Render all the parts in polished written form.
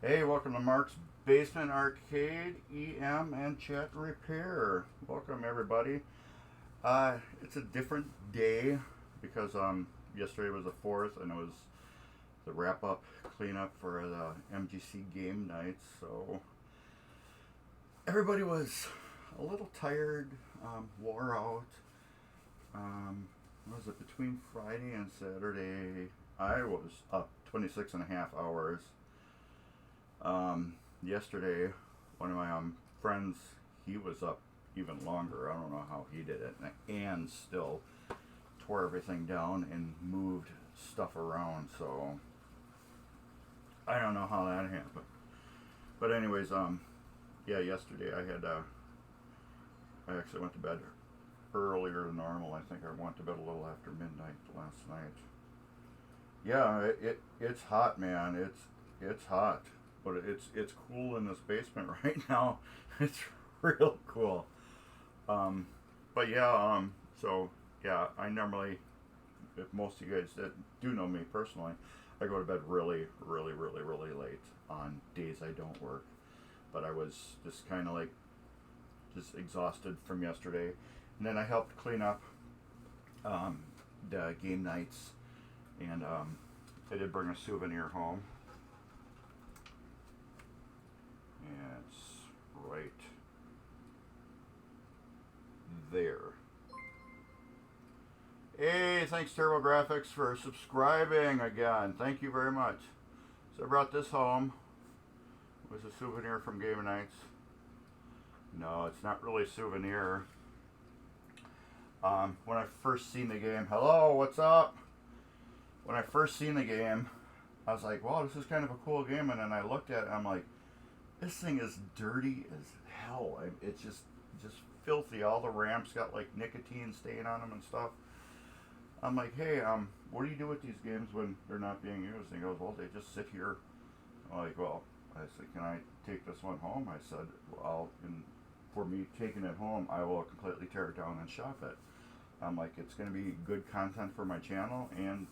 Hey, welcome to Mark's Basement Arcade, EM, and Chat Repair. Welcome, everybody. It's a different day because yesterday was the 4th and it was the wrap up cleanup for the MGC game nights. So everybody was a little tired, wore out. What was it, between Friday and Saturday? I was up 26 and a half hours. Yesterday, one of my friends, he was up even longer. I don't know how he did it, and still tore everything down and moved stuff around. So I don't know how that happened. But anyways, yeah, yesterday I actually went to bed earlier than normal. I think I went to bed a little after midnight last night. Yeah, it's hot, man. It's hot, but it's cool in this basement right now. It's real cool. But yeah, so yeah, I normally, if most of you guys that do know me personally, I go to bed really, really, really, really late on days I don't work. But I was just kind of like just exhausted from yesterday, and then I helped clean up the game nights, and I did bring a souvenir home. And it's right there. Hey, thanks TurboGrafx for subscribing again. Thank you very much. So I brought this home. It was a souvenir from Game Nights. No, it's not really a souvenir. When I first seen the game, hello, what's up? When I first seen the game, I was like, wow, this is kind of a cool game. And then I looked at it and I'm like, this thing is dirty as hell. It's just filthy. All the ramps got like nicotine stain on them and stuff. I'm like, hey, what do you do with these games when they're not being used? And he goes, well, they just sit here. I'm like, well, I said, can I take this one home? I said, well, for me taking it home, I will completely tear it down and shop it. I'm like, it's going to be good content for my channel, and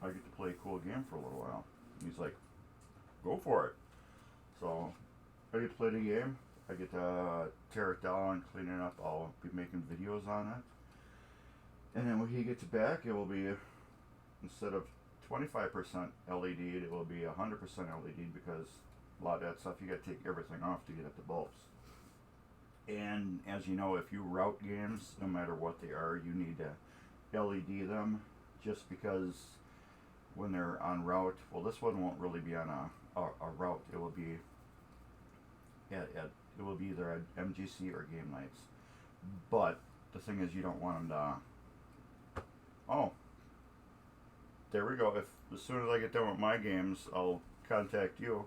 I get to play a cool game for a little while. And he's like, go for it. So I get to play the game. I get to tear it down, clean it up. I'll be making videos on it. And then when he gets back, it will be, instead of 25% LED, it will be 100% LED, because a lot of that stuff you got to take everything off to get at the bulbs. And as you know, if you route games, no matter what they are, you need to LED them, just because when they're on route, well, this one won't really be on a route. It will be it will be either at MGC or game nights. But the thing is, you don't want them to. Oh, there we go. If as soon as I get done with my games, I'll contact you.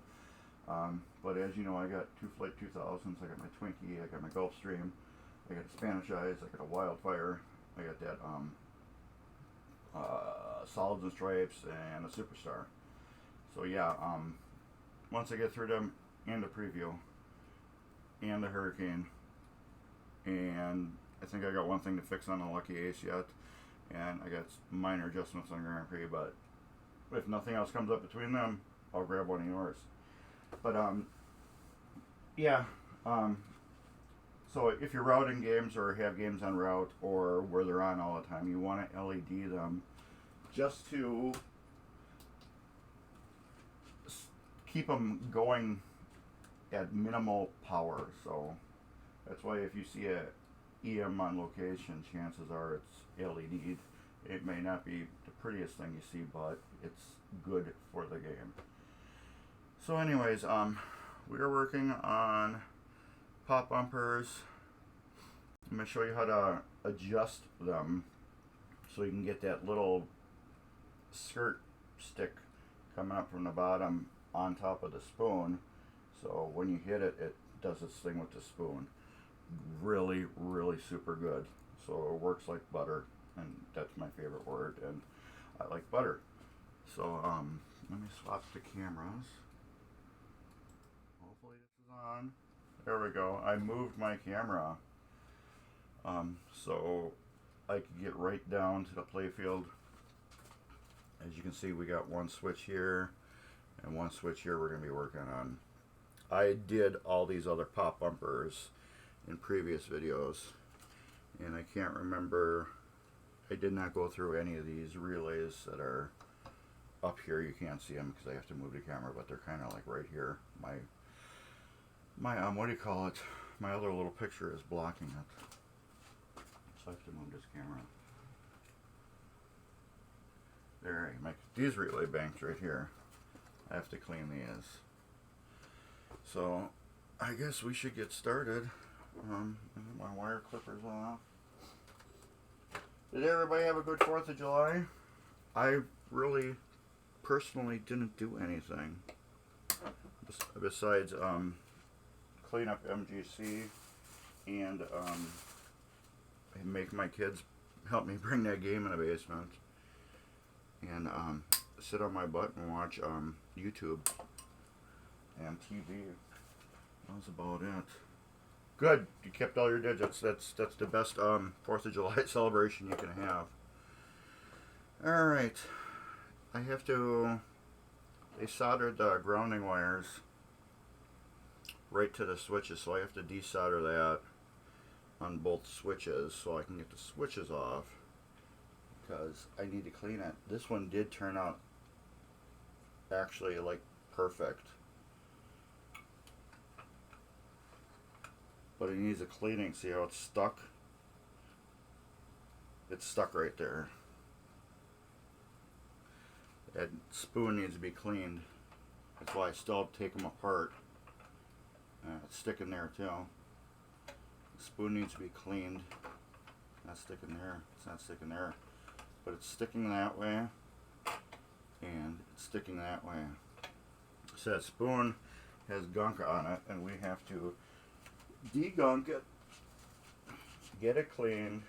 But as you know, I got two Flight 2000s. I got my Twinkie. I got my Gulfstream. I got a Spanish Eyes. I got a Wildfire. I got that Solids and Stripes and a Superstar. So yeah, once I get through them and the preview and the Hurricane, and I think I got one thing to fix on the Lucky Ace yet, and I got minor adjustments on Grand Prix. But if nothing else comes up between them, I'll grab one of yours. But yeah. So if you're routing games or have games on route or where they're on all the time, you want to LED them just to keep them going at minimal power. So that's why if you see a EM on location, chances are it's LED'd. It may not be the prettiest thing you see, but it's good for the game. So anyways, we are working on pop bumpers. I'm going to show you how to adjust them so you can get that little skirt stick coming up from the bottom on top of the spoon. So when you hit it, it does its thing with the spoon. Really, really super good. So it works like butter, and that's my favorite word, and I like butter. So let me swap the cameras. Hopefully this is on. There we go. I moved my camera so I could get right down to the playfield. As you can see, we got one switch here, and one switch here we're going to be working on. I did all these other pop bumpers in previous videos, and I can't remember, I did not go through any of these relays that are up here. You can't see them because I have to move the camera, but they're kind of like right here. My what do you call it? My other little picture is blocking it. So I have to move this camera. There, I make these relay banks right here. I have to clean these. So I guess we should get started. My wire clipper's off. Did everybody have a good 4th of July? I really personally didn't do anything besides clean up MGC and make my kids help me bring that game in the basement and sit on my butt and watch YouTube and TV. That was about it. Good, you kept all your digits. That's the best 4th of July celebration you can have. Alright, I have to, they soldered the grounding wires right to the switches, so I have to desolder that on both switches so I can get the switches off, because I need to clean it. This one did turn out actually like perfect, but it needs a cleaning. See how it's stuck? It's stuck right there. That spoon needs to be cleaned. That's why I still take them apart. It's sticking there too. The spoon needs to be cleaned. It's not sticking there. It's not sticking there. But it's sticking that way. And it's sticking that way. So that spoon has gunk on it, and we have to degunk it, get it cleaned,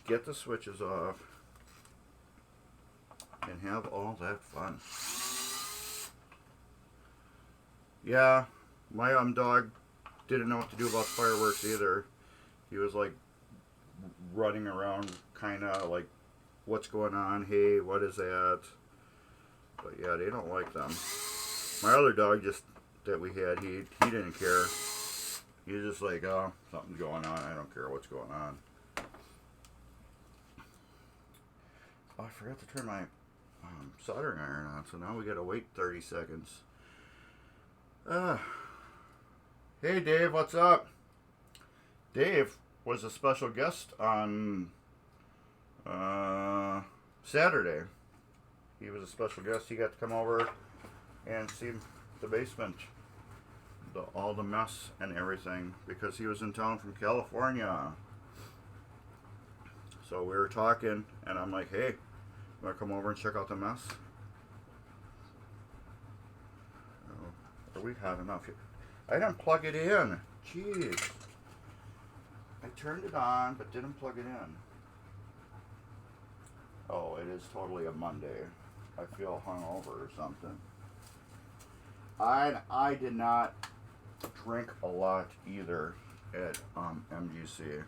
get the switches off, and have all that fun. Yeah, my dog didn't know what to do about fireworks either. He was like running around, kind of like, what's going on? Hey, what is that? But yeah, they don't like them. My other dog that we had, he didn't care. He was just like, oh, something's going on. I don't care what's going on. Oh, I forgot to turn my soldering iron on, so now we gotta wait 30 seconds. Hey Dave, what's up? Dave was a special guest on Saturday. He was a special guest. He got to come over and see the basement, all the mess and everything, because he was in town from California. So we were talking, and I'm like, hey, you want to come over and check out the mess? Are we hot enough here? I didn't plug it in. Jeez. I turned it on, but didn't plug it in. Oh, it is totally a Monday. I feel hungover or something. I did not drink a lot either at MGC.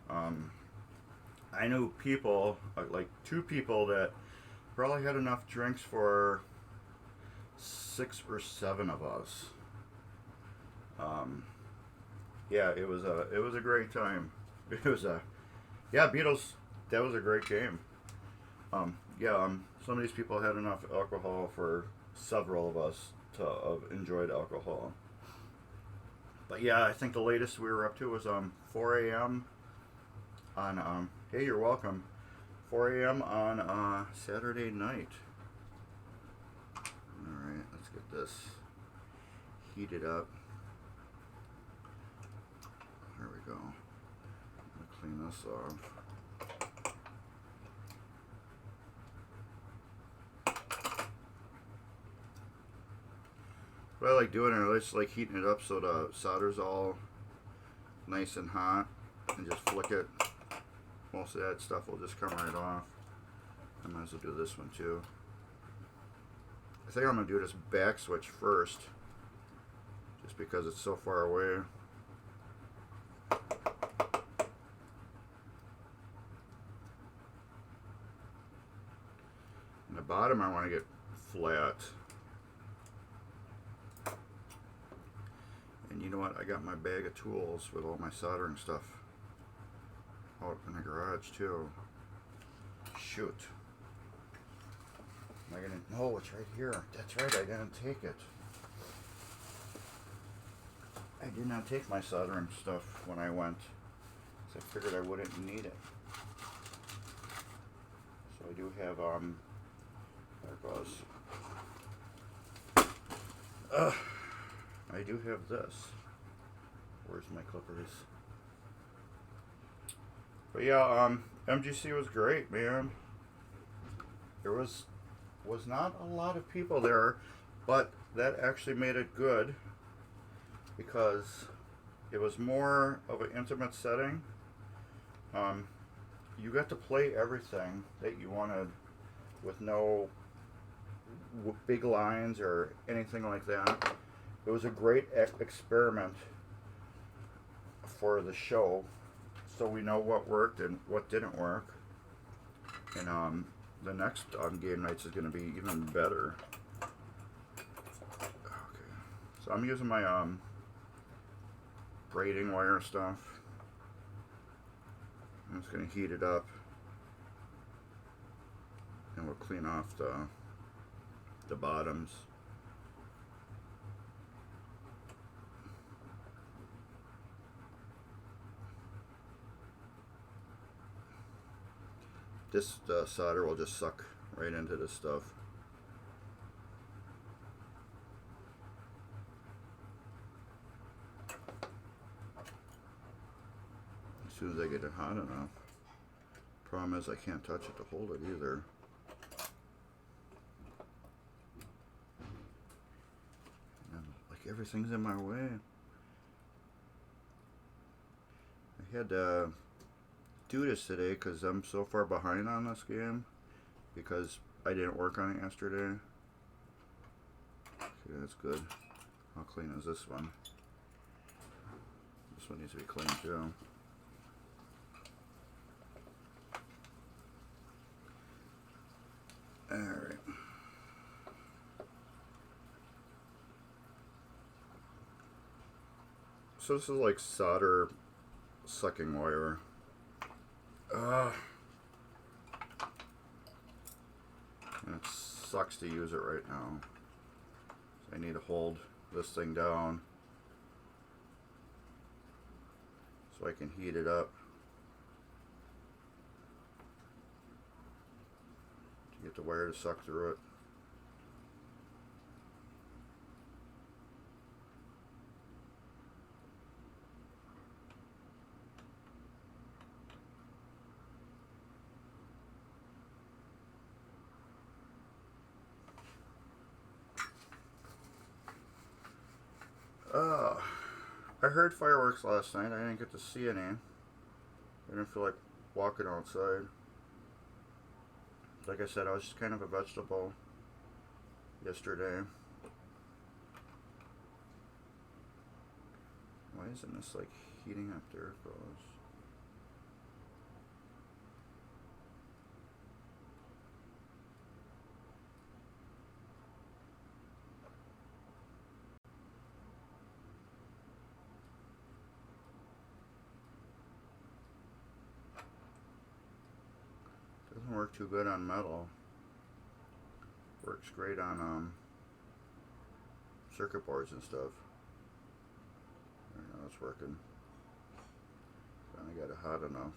I knew people, like 2 people that probably had enough drinks for 6 or 7 of us. Yeah, it was a great time. It was Beatles. That was a great game. Some of these people had enough alcohol for several of us to have enjoyed alcohol. But yeah, I think the latest we were up to was 4 a.m. on hey, you're welcome. 4 a.m. on Saturday night. All right, let's get this heated up. There we go. I'm gonna clean this off. What I like doing it, I just like heating it up so the solder's all nice and hot, and just flick it. Most of that stuff will just come right off. I might as well do this one too. I think I'm going to do this back switch first, just because it's so far away. And the bottom I want to get flat. And you know what? I got my bag of tools with all my soldering stuff out in the garage too. Shoot. Am I gonna? No, it's right here. That's right. I didn't take it. I did not take my soldering stuff when I went, so I figured I wouldn't need it. So I do have there it goes. I do have this. Where's my clippers? But yeah, MGC was great, man. There was not a lot of people there, but that actually made it good because it was more of an intimate setting. You got to play everything that you wanted with no big lines or anything like that. It was a great experiment for the show, so we know what worked and what didn't work. And the next game nights is going to be even better. Okay, so I'm using my braiding wire stuff. I'm just going to heat it up, and we'll clean off the bottoms. This solder will just suck right into this stuff. As soon as I get it hot enough. Problem is I can't touch it to hold it either. And like everything's in my way. I had to do this today because I'm so far behind on this game because I didn't work on it yesterday. Okay, that's good. How clean is this one? This one needs to be clean too. Alright. So this is like solder sucking wire. And it sucks to use it right now. So I need to hold this thing down so I can heat it up to get the wire to suck through it. I heard fireworks last night. I didn't get to see any. I didn't feel like walking outside. Like I said, I was just kind of a vegetable yesterday. Why isn't this like heating up? There it goes. Doesn't work too good on metal. Works great on circuit boards and stuff. There, now it's working. Finally got it hot enough.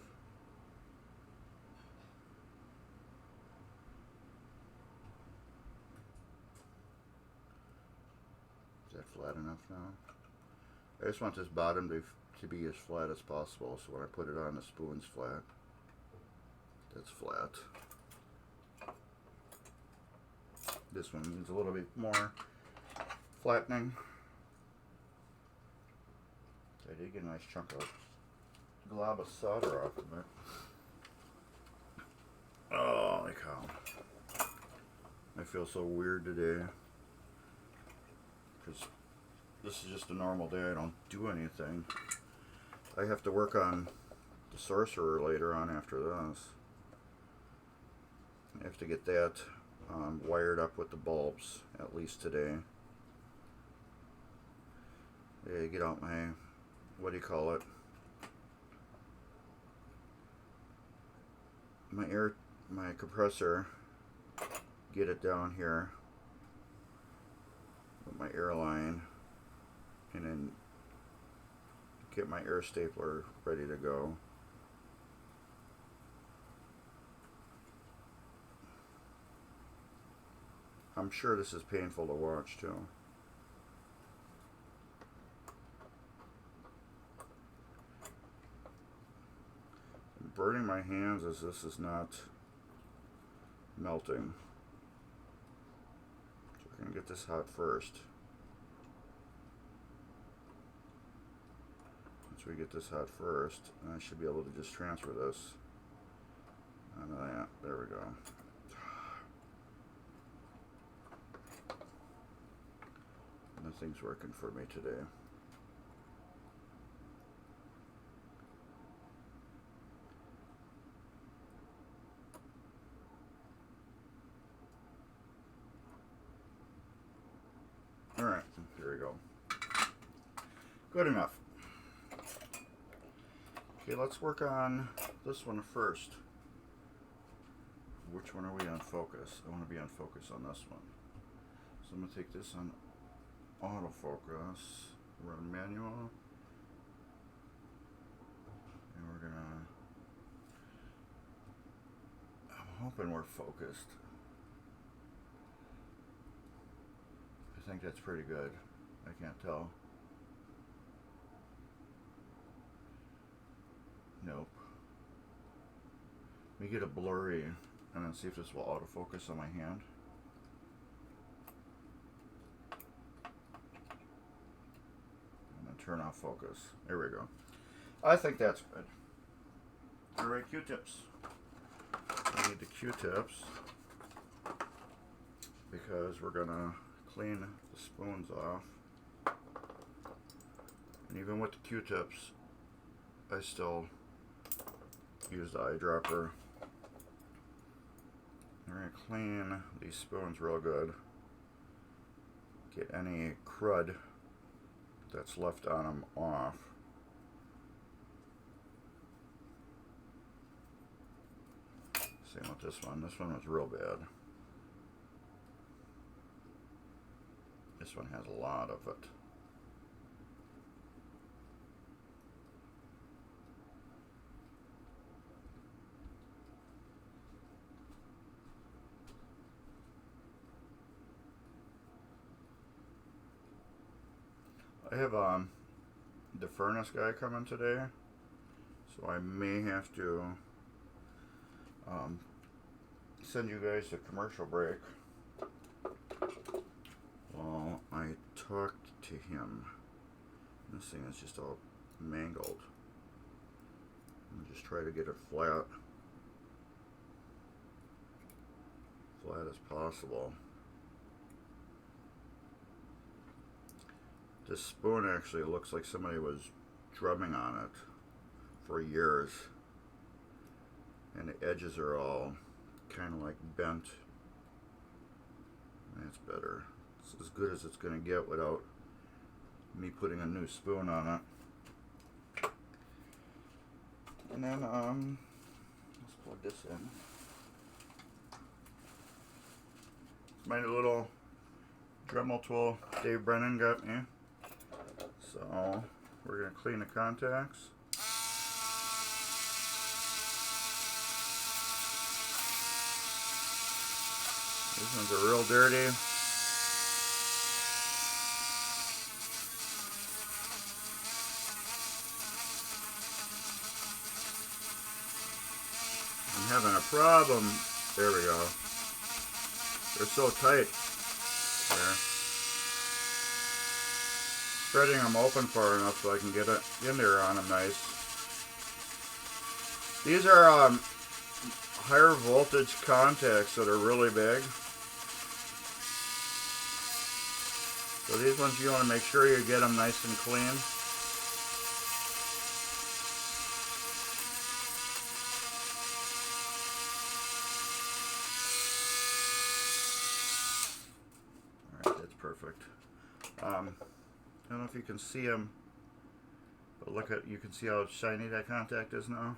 Is that flat enough now? I just want this bottom to be as flat as possible, so when I put it on, the spoon's flat. That's flat. This one needs a little bit more flattening. I did get a nice chunk of glob of solder off of it. Holy cow. I feel so weird today. Because this is just a normal day. I don't do anything. I have to work on the sorcerer later on after this. I have to get that wired up with the bulbs, at least today. Yeah, get out my, what do you call it? My compressor, get it down here with my air line, and then get my air stapler ready to go. I'm sure this is painful to watch too. I'm burning my hands as this is not melting. So we're going to get this hot first. Once we get this hot first, I should be able to just transfer this onto that. There we go. Nothing's working for me today. Alright, here we go. Good enough. Okay, let's work on this one first. Which one are we on focus? I want to be on focus on this one. So I'm going to take this on autofocus, run manual, and we're gonna, I'm hoping we're focused. I think that's pretty good. I can't tell. Nope. Let me get a blurry and then see if this will autofocus on my hand. Turn off focus. There we go. I think that's good. Alright, Q-tips. We need the Q-tips because we're gonna clean the spoons off. And even with the Q-tips, I still use the eyedropper. We're gonna clean these spoons real good. Get any crud that's left on them off. Same with this one. This one was real bad. This one has a lot of it. I have the furnace guy coming today, so I may have to send you guys a commercial break while I talk to him. This thing is just all mangled. Just try to get it flat as possible. This spoon actually looks like somebody was drumming on it for years, and the edges are all kind of like bent. That's better. It's as good as it's going to get without me putting a new spoon on it. And then let's plug this in. My little Dremel tool Dave Brennan got me. So we're going to clean the contacts. These ones are real dirty. I'm having a problem. There we go. They're so tight. There. Spreading them open far enough so I can get it in there on them nice. These are higher voltage contacts that are really big. So these ones you want to make sure you get them nice and clean. perfect. I don't know if you can see them, but look at, you can see how shiny that contact is now.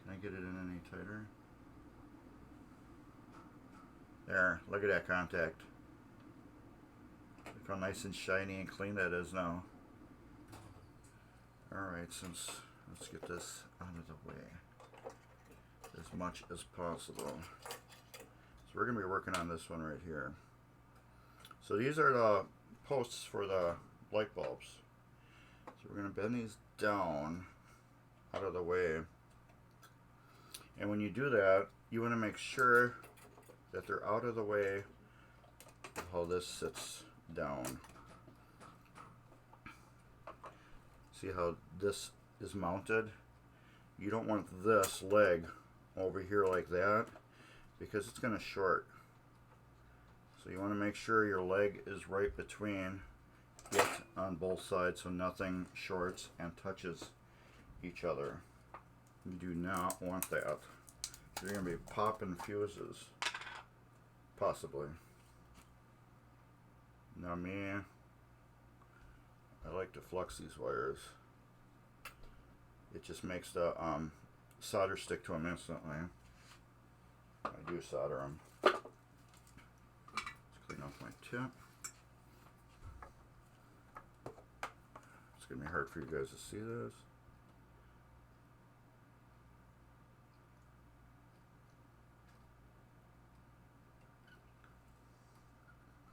Can I get it in any tighter? There, look at that contact. Look how nice and shiny and clean that is now. Alright, let's get this out of the way as much as possible. So we're going to be working on this one right here. So these are the posts for the light bulbs. So we're going to bend these down out of the way. And when you do that, you want to make sure that they're out of the way of how this sits down. See how this is mounted? You don't want this leg over here like that because it's going to short. So you want to make sure your leg is right between it on both sides so nothing shorts and touches each other. You do not want that. You're going to be popping fuses. Possibly. Now me, I like to flux these wires. It just makes the solder stick to them instantly. I do solder them. Let's clean off my tip. It's going to be hard for you guys to see this.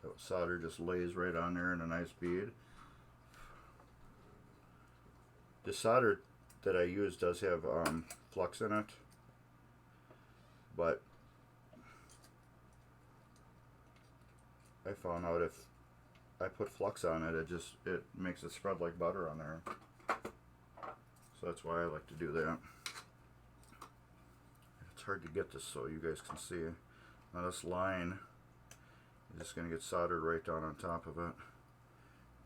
That solder just lays right on there in a nice bead. The solder that I use does have flux in it, but I found out if I put flux on it, it makes it spread like butter on there. So that's why I like to do that. It's hard to get this so you guys can see. Now this line is just going to get soldered right down on top of it,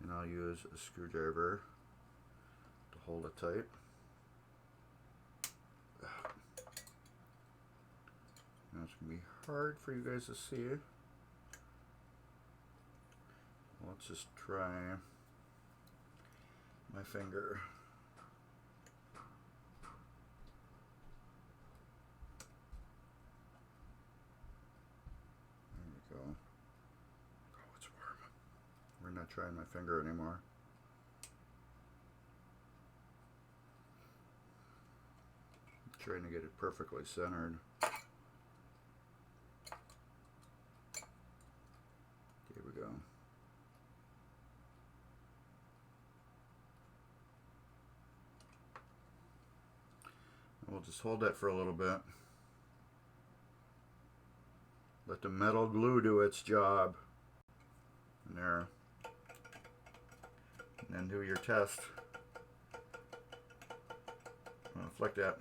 and I'll use a screwdriver to hold it tight. Now it's going to be hard for you guys to see. Let's just try my finger. There we go. Oh, it's warm. We're not trying my finger anymore. I'm trying to get it perfectly centered. Here we go. We'll just hold that for a little bit. Let the metal glue do its job. And there. And then do your test. I'll flick that.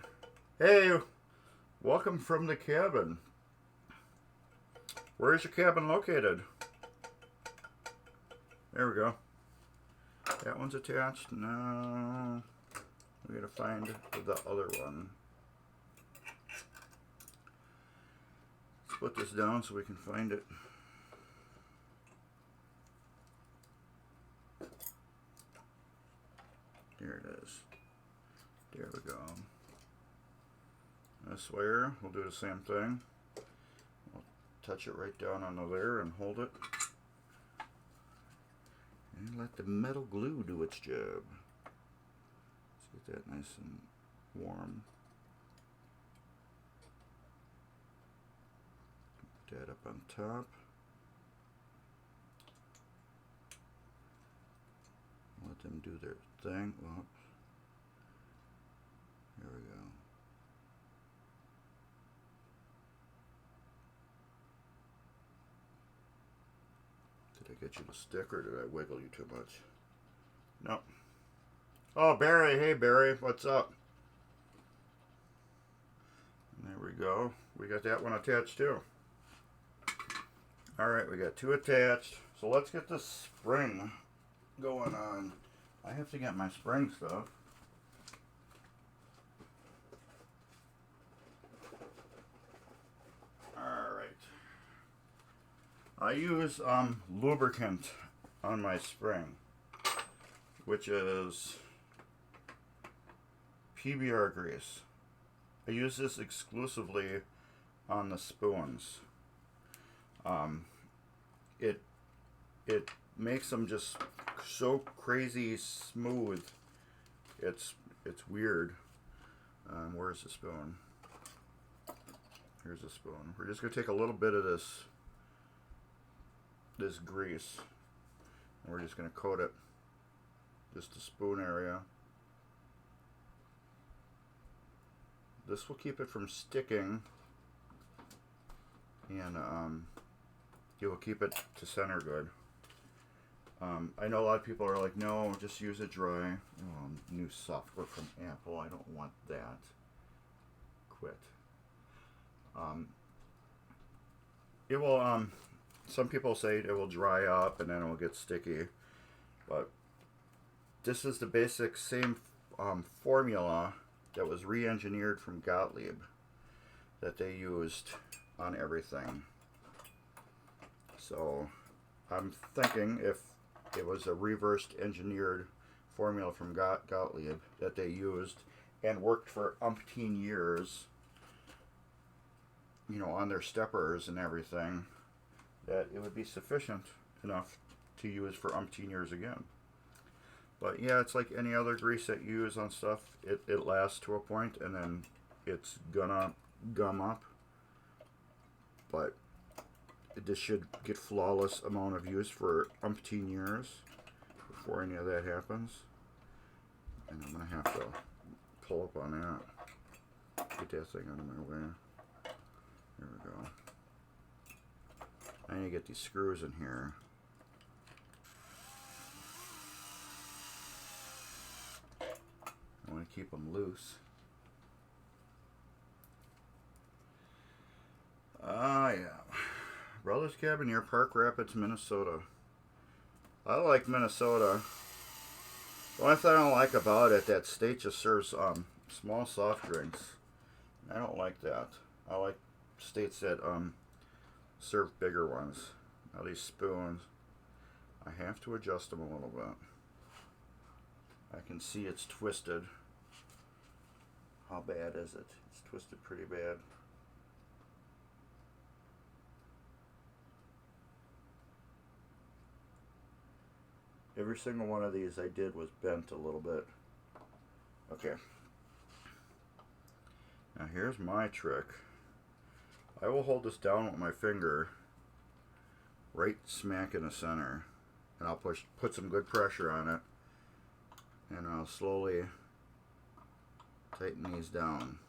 Hey! Welcome from the cabin. Where is your cabin located? There we go. That one's attached. No. We gotta find the other one. Let's put this down so we can find it. There it is. There we go. This wire, we'll do the same thing. We'll touch it right down onto there and hold it. And let the metal glue do its job. Let's get that nice and warm. Put that up on top. Let them do their thing. Well, there we go. Did I get you to stick or did I wiggle you too much? No. Oh, Barry. Hey, Barry. What's up? And there we go. We got that one attached too. Alright, we got two attached. So let's get this spring going on. I have to get my spring stuff. Alright. I use lubricant on my spring, which is PBR grease. I use this exclusively on the spoons. It makes them just so crazy smooth. It's weird. Where's the spoon? Here's a spoon. We're just gonna take a little bit of this grease, and we're just gonna coat it, just the spoon area. This will keep it from sticking, and it will keep it to center good. I know a lot of people are like, no, just use it dry. Oh, new software from Apple. I don't want that. Quit. It will, some people say it will dry up and then it will get sticky. But this is the basic same formula that was re-engineered from Gottlieb that they used on everything. So I'm thinking if it was a reversed engineered formula from Gottlieb that they used and worked for umpteen years, you know, on their steppers and everything, that it would be sufficient enough to use for umpteen years again. But yeah, it's like any other grease that you use on stuff. It lasts to a point and then it's gonna gum up. But this should get flawless amount of use for umpteen years before any of that happens. And I'm gonna have to pull up on that. Get that thing out of my way. There we go. I need to get these screws in here. I want to keep them loose. Ah, yeah. Brothers Cabin near Park Rapids, Minnesota. I like Minnesota. The only thing I don't like about it, that state just serves small soft drinks. I don't like that. I like states that serve bigger ones. Now these spoons, I have to adjust them a little bit. I can see it's twisted. How bad is it? It's twisted pretty bad. Every single one of these I did was bent a little bit. Okay. Now here's my trick. I will hold this down with my finger right smack in the center, and I'll put some good pressure on it, and I'll slowly tighten these down.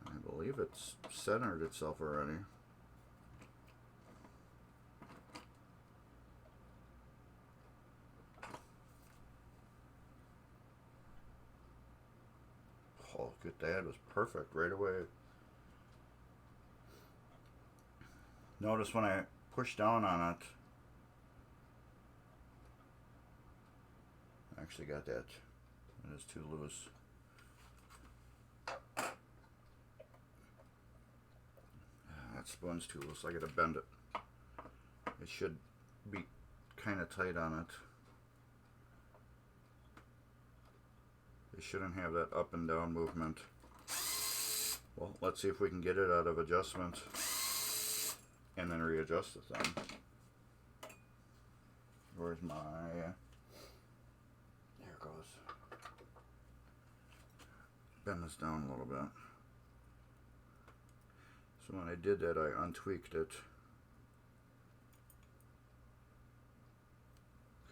I believe it's centered itself already. Oh, good, that was perfect right away. Notice when I push down on it, I actually got that. It is too loose. That spoon's too loose. I gotta bend it. It should be kind of tight on it. It shouldn't have that up and down movement. Well, let's see if we can get it out of adjustment and then readjust it then. Where's my... There it goes. Bend this down a little bit. So when I did that, I untweaked it.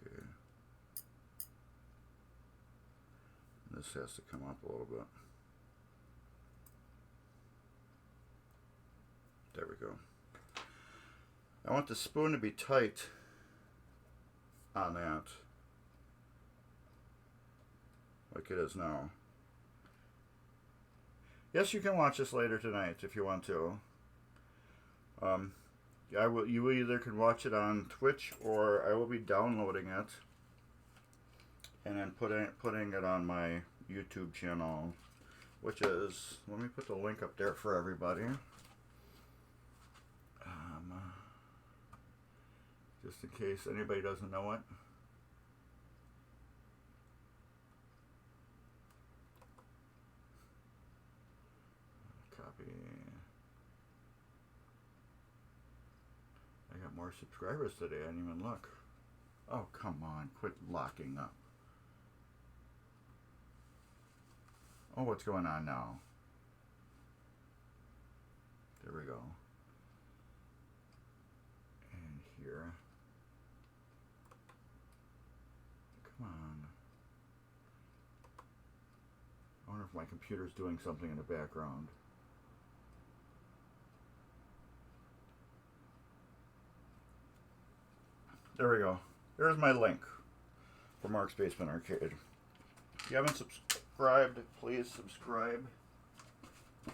Okay. This has to come up a little bit. There we go. I want the spoon to be tight on that, like it is now. Yes, you can watch this later tonight if you want to. You either can watch it on Twitch, or I will be downloading it and then putting it on my YouTube channel which is, let me put the link up there for everybody. Just in case anybody doesn't know it. Copy. I got more subscribers today. I didn't even look. Oh, come on. Quit locking up. Oh, what's going on now? There we go. And here. Come on. I wonder if my computer's doing something in the background. There we go. There's my link for Mark's Basement Arcade. If you haven't subscribed, please subscribe.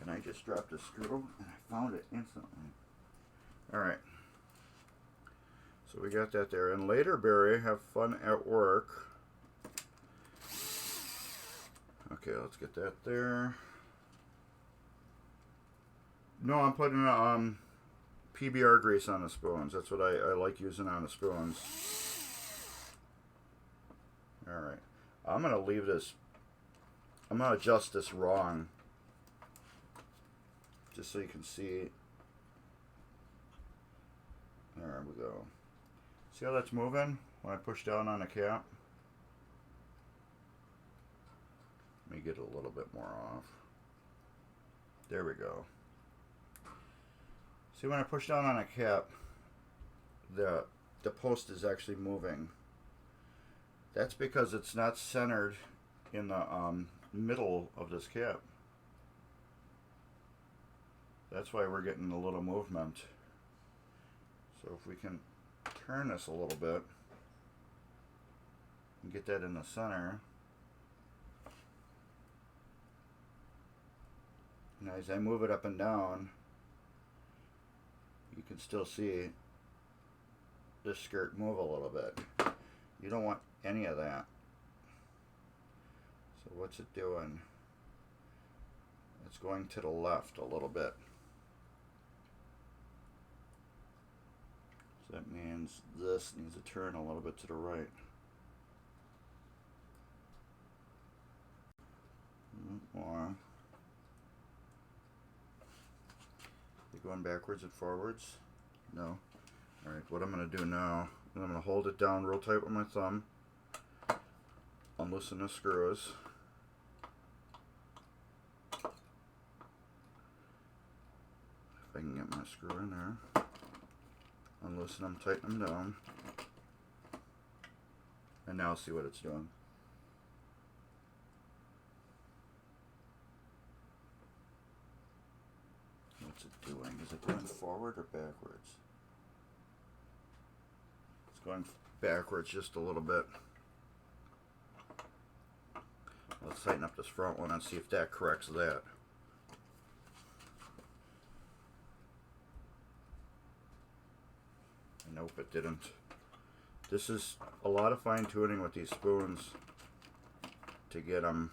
And I just dropped a screw and I found it instantly. Alright. So we got that there. And later, Barry, have fun at work. Okay, let's get that there. No, I'm putting PBR grease on the spoons. That's what I like using on the spoons. Alright. I'm going to leave this. I'm going to adjust this wrong. Just so you can see. There we go. See how that's moving when I push down on the cap? Let me get a little bit more off. There we go. See, when I push down on a cap, the post is actually moving. That's because it's not centered in the middle of this cap. That's why we're getting a little movement. So if we can turn this a little bit and get that in the center. Now as I move it up and down, you can still see this skirt move a little bit. You don't want any of that. So what's it doing? It's going to the left a little bit. So that means this needs to turn a little bit to the right. More. You going backwards and forwards? No. Alright, what I'm going to do now, I'm going to hold it down real tight with my thumb. Unloosen the screws. If I can get my screw in there. Unloosen them, tighten them down. And now see what it's doing. What's it doing? Is it going forward or backwards? It's going backwards just a little bit. Let's tighten up this front one and see if that corrects that. Nope, it didn't. This is a lot of fine tuning with these spoons to get them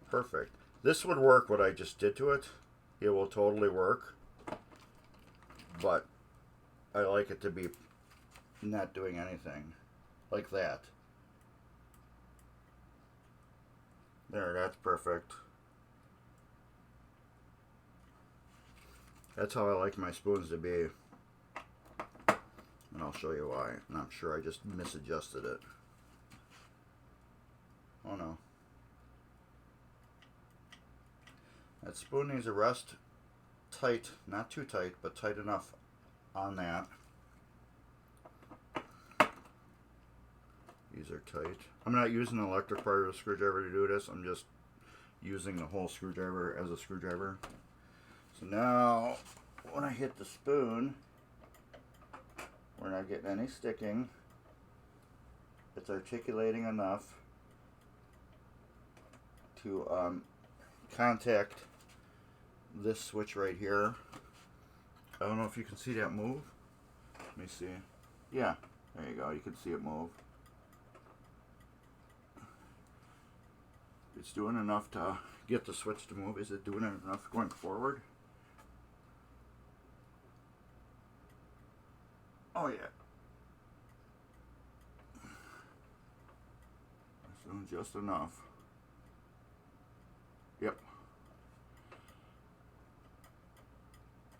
perfect. This would work what I just did to it. It will totally work. But I like it to be not doing anything like that. There, that's perfect. That's how I like my spoons to be. And I'll show you why. And I'm sure I just misadjusted it. Oh no. That spoon needs to rest tight, not too tight, but tight enough on that. These are tight. I'm not using the electric part of the screwdriver to do this. I'm just using the whole screwdriver as a screwdriver. So now, when I hit the spoon, we're not getting any sticking. It's articulating enough to contact this switch right here. I don't know if you can see that move. Let me see. Yeah, there you go. You can see it move. It's doing enough to get the switch to move. Is it doing it enough going forward? Oh yeah. It's doing just enough. Yep.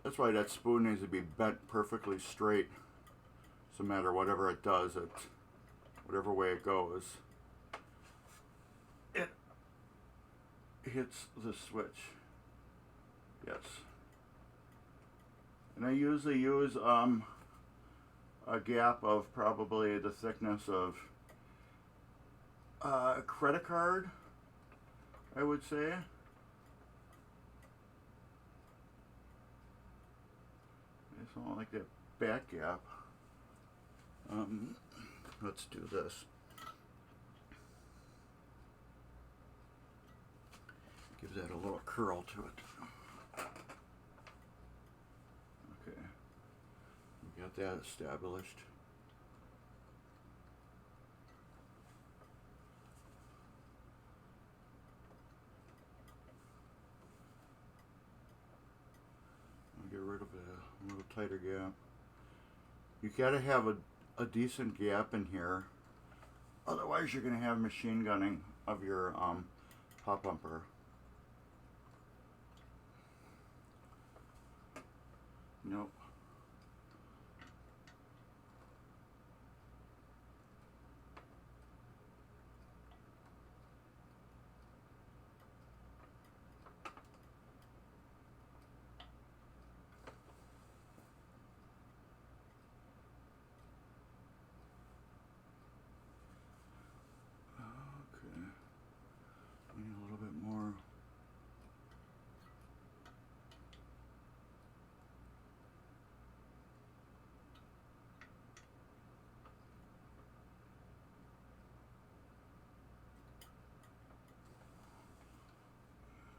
That's why that spoon needs to be bent perfectly straight. So no matter whatever it does, whatever way it goes, it hits the switch. Yes. And I usually use a gap of probably the thickness of a credit card, I would say. I don't like that back gap. Let's do this. Give that a little curl to it. Okay. We got that established. I'll get rid of a little tighter gap. You gotta have a decent gap in here, otherwise you're gonna have machine gunning of your pop bumper. Nope.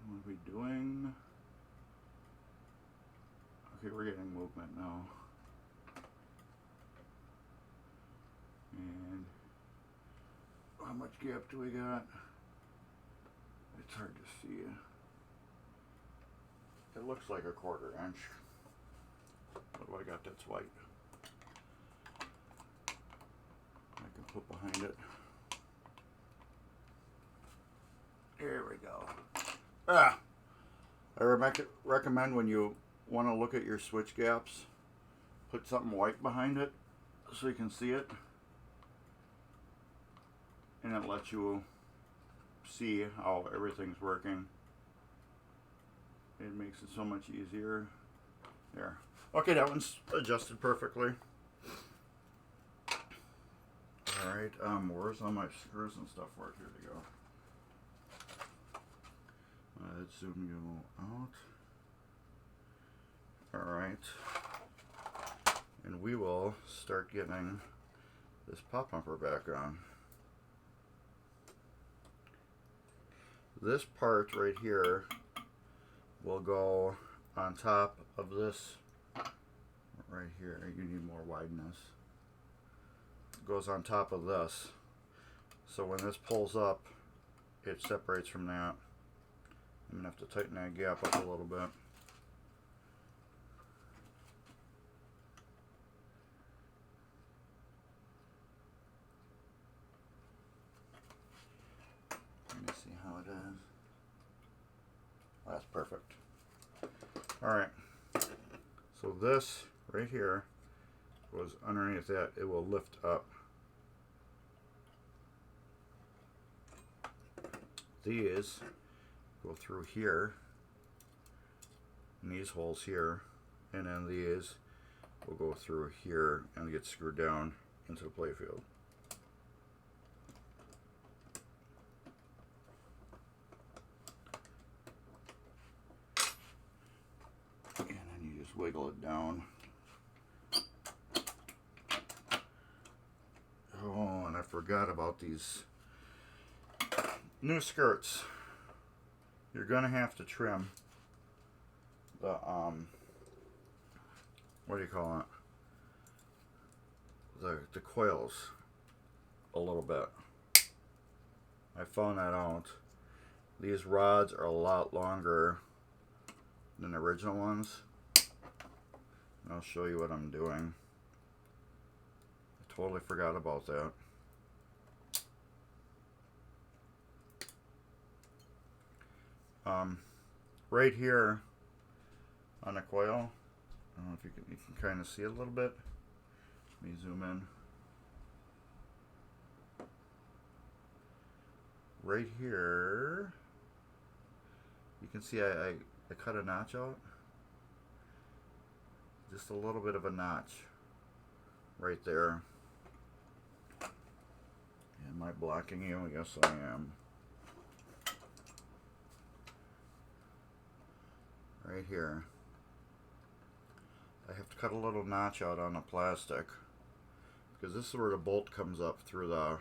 What are we doing? Okay, we're getting movement now. And how much gap do we got? It's hard to see. It looks like a 1/4 inch. What do I got that's white? I can put behind it. There we go. I recommend when you want to look at your switch gaps, put something white behind it so you can see it, and it lets you see how everything's working. It makes it so much easier. There. Okay, that one's adjusted perfectly. Alright, where's all my screws and stuff for it? Here we go. Let's zoom you out. Alright. And we will start getting this pop bumper back on. This part right here will go on top of this right here. You need more wideness. It goes on top of this. So when this pulls up, it separates from that. I'm going to have to tighten that gap up a little bit. Let me see how it is. That's perfect. Alright. So this right here goes underneath that. It will lift up. These go through here, and these holes here, and then these will go through here and get screwed down into the playfield. And then you just wiggle it down. Oh, and I forgot about these new skirts. You're gonna have to trim the what do you call it? The coils a little bit. I found that out. These rods are a lot longer than the original ones. And I'll show you what I'm doing. I totally forgot about that. Right here on the coil, I don't know if you can kind of see it a little bit. Let me zoom in. Right here, you can see I cut a notch out. Just a little bit of a notch right there. Am I blocking you? Yes, I am. Right here. I have to cut a little notch out on the plastic because this is where the bolt comes up through the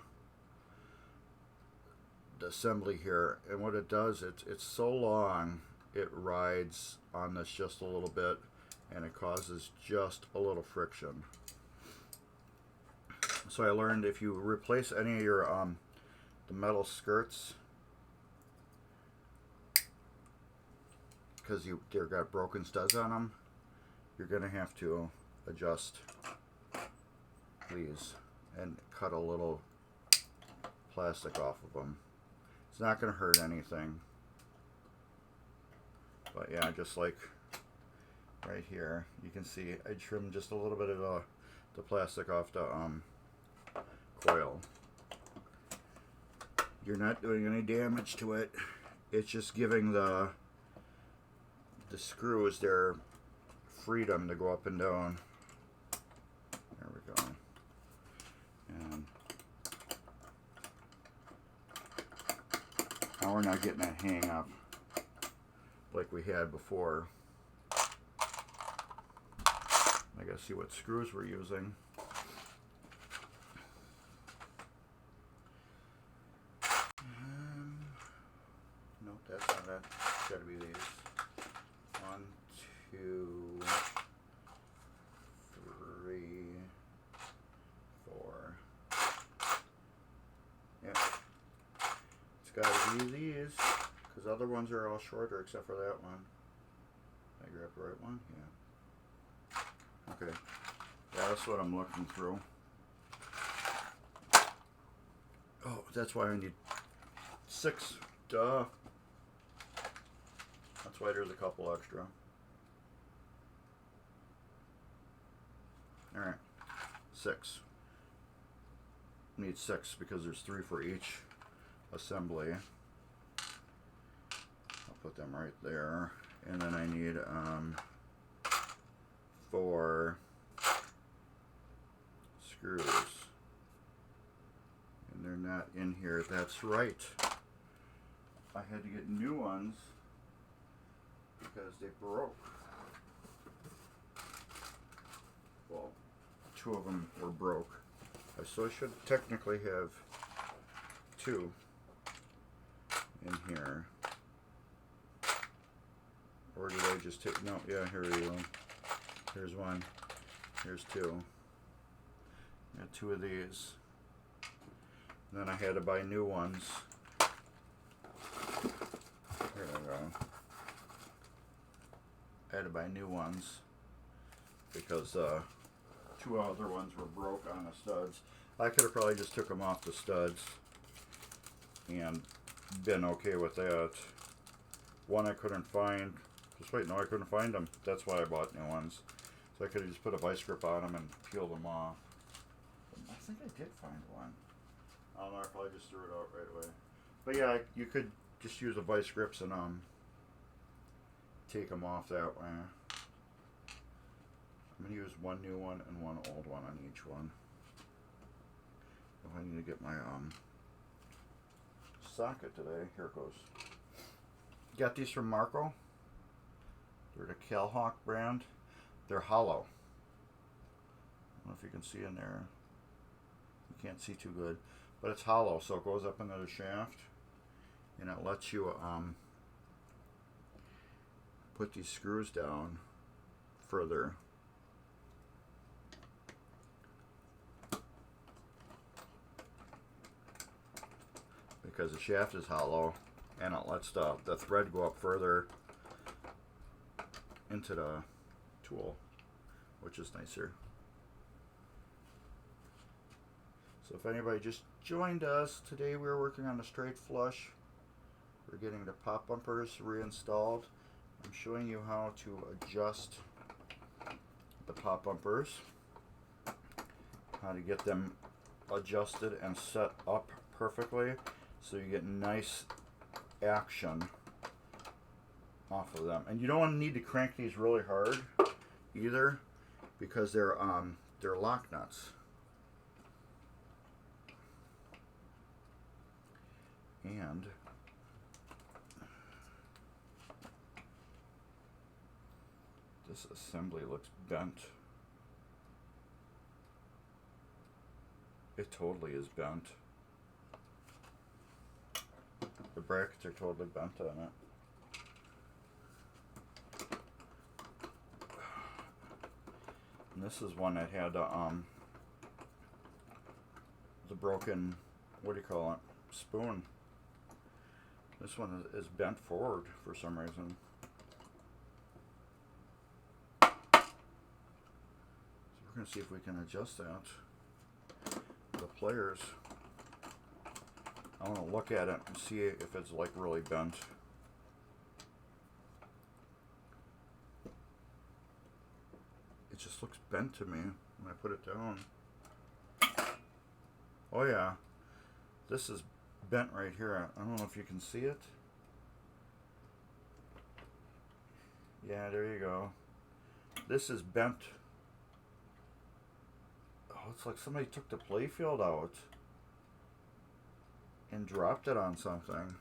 assembly here, and what it does, it's so long it rides on this just a little bit, and it causes just a little friction. So I learned if you replace any of your the metal skirts, because they've got broken studs on them, you're gonna have to adjust these and cut a little plastic off of them. It's not gonna hurt anything, but yeah, just like right here, you can see I trimmed just a little bit of the plastic off the coil. You're not doing any damage to it. It's just giving the screws their freedom to go up and down. There we go. And now we're not getting that hang up like we had before. I gotta see what screws we're using. Nope, that's not it. It's gotta be these. 1, 2, 3, 4. Yep. It's gotta be these, because other ones are all shorter except for that one. Did I grab the right one? Yeah. Okay. Yeah, that's what I'm looking through. Oh, that's why I need 6. Duh. That's why there's a couple extra. Alright. 6. Need 6 because there's 3 for each assembly. I'll put them right there. And then I need 4 screws. And they're not in here. That's right. I had to get new ones because they broke. Well, 2 of them were broke. So I should technically have 2 in here. Or did I just take, no, yeah, here we go. Here's 1, here's 2. Got 2 of these. And then I had to buy new ones. Here we go. I had to buy new ones because 2 other ones were broke on the studs. I could have probably just took them off the studs and been okay with that. 1 I couldn't find. Just wait, no, I couldn't find them. That's why I bought new ones. So I could have just put a vice grip on them and peeled them off. I think I did find one. I don't know, I probably just threw it out right away. But yeah, you could just use the vice grips and take them off that way. I'm going to use 1 new one and 1 old one on each one. Oh, I need to get my socket today. Here it goes. Got these from Marco. They're the Calhawk brand. They're hollow. I don't know if you can see in there. You can't see too good. But it's hollow, so it goes up into the shaft. And it lets you put these screws down further. Because the shaft is hollow and it lets the thread go up further into the tool, which is nicer. So if anybody just joined us, today we're working on the straight flush. We're getting the pop bumpers reinstalled. I'm showing you how to adjust the pop bumpers, how to get them adjusted and set up perfectly so you get nice action off of them. And you don't need to crank these really hard either, because they're lock nuts. And this assembly looks bent. It totally is bent. The brackets are totally bent on it. And this is one that had the broken, what do you call it, spoon. This one is bent forward for some reason. So we're going to see if we can adjust that. The players, I want to look at it and see if it's like really bent. It just looks bent to me when I put it down. Oh yeah, this is bent right here. I don't know if you can see it. Yeah, there you go. This is bent. Oh, it's like somebody took the playfield out and dropped it on something.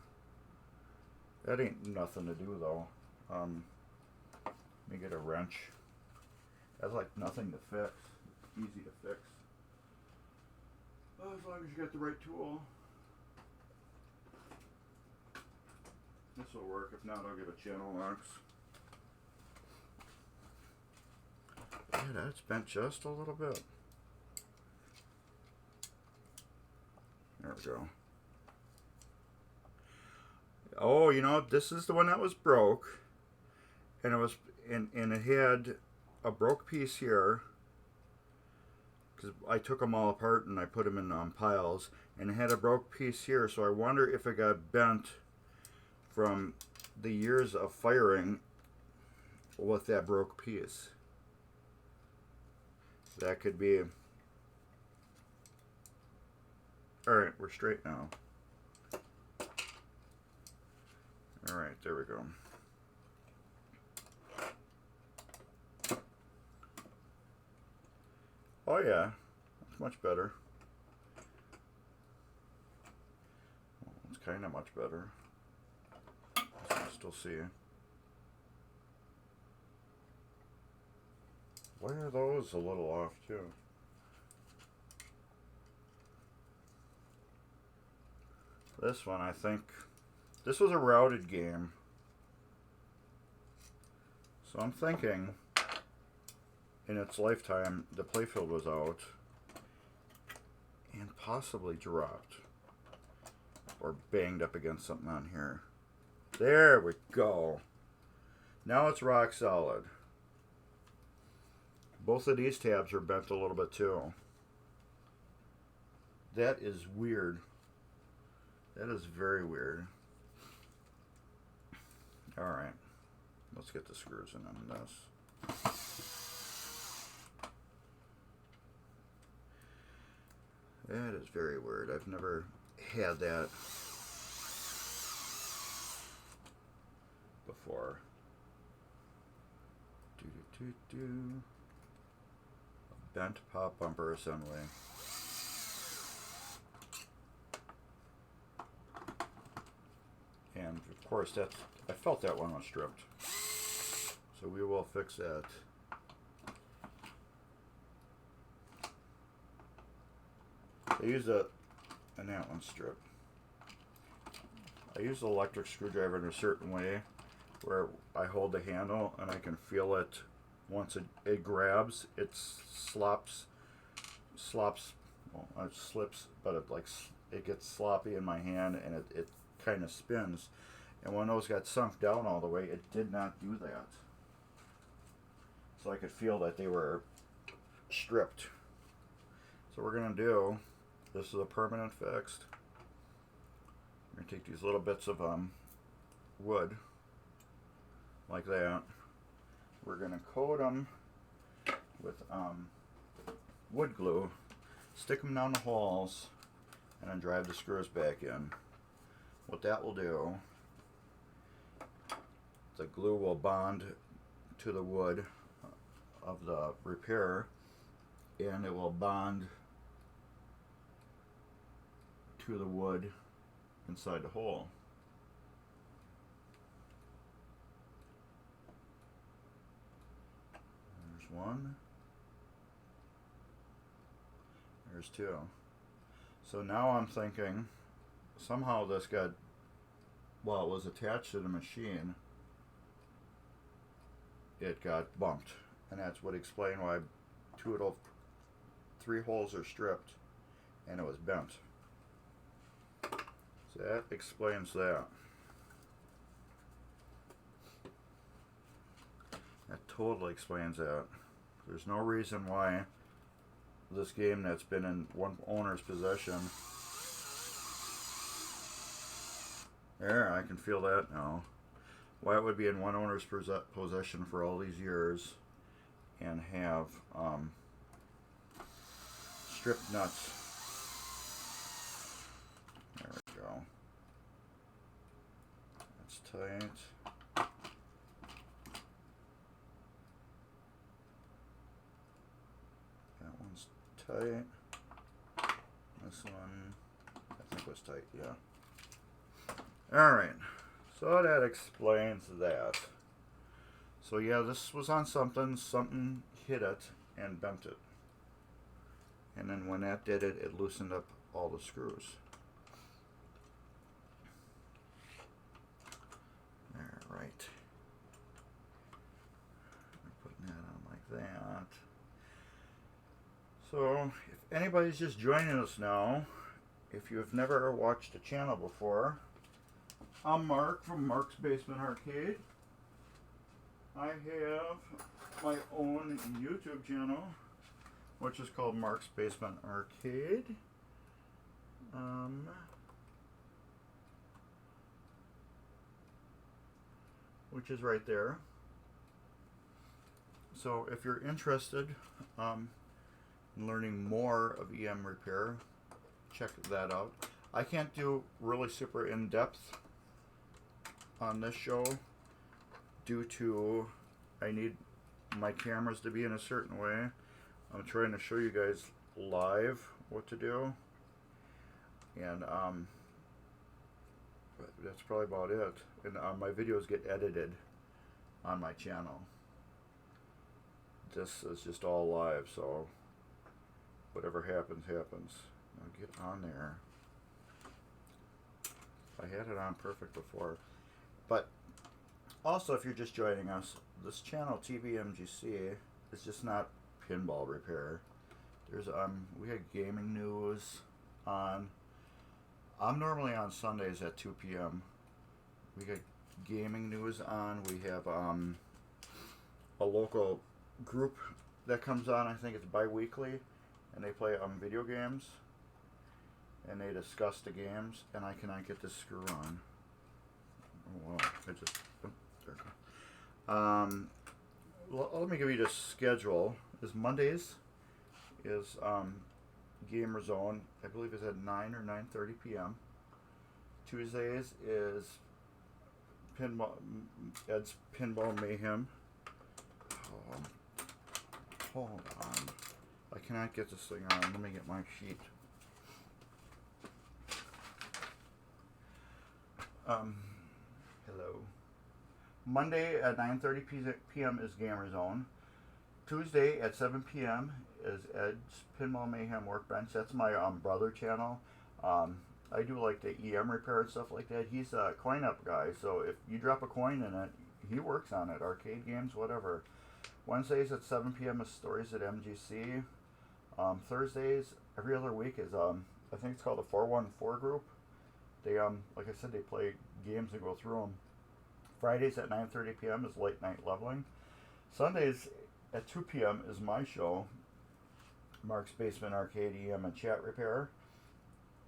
That ain't nothing to do though. Let me get a wrench. That's like nothing to fix. Easy to fix. Oh, as long as you got the right tool. This will work. If not, I'll give it channel locks. Yeah, that's bent just a little bit. There we go. Oh, you know, this is the one that was broke, and it was, and it had a broke piece here, because I took them all apart and I put them in piles, and it had a broke piece here. So I wonder if it got bent from the years of firing with that broke piece. That could be. Alright, we're straight now. Alright, there we go. Oh yeah, that's much better. Well, it's kind of much better. I can still see. Why are those a little off too? This one, I think, this was a routed game. So I'm thinking, in its lifetime, the playfield was out and possibly dropped or banged up against something on here. There we go. Now it's rock solid. Both of these tabs are bent a little bit too. That is weird. That is very weird. Alright. Let's get the screws in on this. That is very weird. I've never had that before. A bent pop bumper assembly. And of course, that's, I felt that one was stripped. So we will fix that. I use an Allen strip. I use the electric screwdriver in a certain way where I hold the handle and I can feel it. Once it grabs, it slops, well, it slips, but it gets sloppy in my hand, and it kind of spins. And when those got sunk down all the way, it did not do that. So I could feel that they were stripped. So we're going to do, this is a permanent fixed. We're going to take these little bits of wood, like that. We're going to coat them with wood glue, stick them down the holes, and then drive the screws back in. What that will do, the glue will bond to the wood of the repair, and it will bond to the wood inside the hole. There's one. There's two. So now I'm thinking somehow this got, while it was attached to the machine, it got bumped. And that's what explained why three holes are stripped and it was bent. So that explains that. That totally explains that. There's no reason why this game that's been in one owner's possession. There, I can feel that now. Why it would be in one owner's possession for all these years and have stripped nuts. There we go. That's tight. That one's tight. This one, I think was tight, yeah. Alright, so that explains that. So yeah, this was on something hit it and bent it. And then when that did it, it loosened up all the screws. Alright. Putting that on like that. So, if anybody's just joining us now, if you've never watched the channel before, I'm Mark from Mark's Basement Arcade. I have my own YouTube channel, which is called Mark's Basement Arcade. Which is right there. So if you're interested in learning more of EM repair, check that out. I can't do really super in-depth on this show due to I need my cameras to be in a certain way. I'm trying to show you guys live what to do, and but that's probably about it. And my videos get edited on my channel. This is just all live, so whatever happens, happens. I'll get on there. I had it on perfect before. But also, if you're just joining us, this channel tvMGC is just not pinball repair. There's we had gaming news on. I'm normally on Sundays at 2 p.m. We got gaming news on. We have a local group that comes on. I think it's bi-weekly, and they play video games, and they discuss the games. And I cannot get this screw on. Oh wow! I just there we go. Let me give you the schedule. Is Mondays is Gamer Zone. I believe it's at 9 or 9:30 p.m. Tuesdays is Ed's Pinball Mayhem. Hold on. I cannot get this thing on. Let me get my sheet. Hello. Monday at 9:30 p.m. is Gamer Zone. Tuesday at 7 p.m. is Ed's Pinball Mayhem Workbench. That's my brother channel. I do like the EM repair and stuff like that. He's a coin up guy, so if you drop a coin in it, he works on it. Arcade games, whatever. Wednesdays at 7 p.m. is Stories at MGC. Thursdays, every other week is I think it's called the 414 group. They like I said, they play games and go through them. Fridays at 9:30 p.m. is Late Night Leveling. Sundays at 2 p.m. is my show, Mark's Basement Arcade EM and Chat Repair.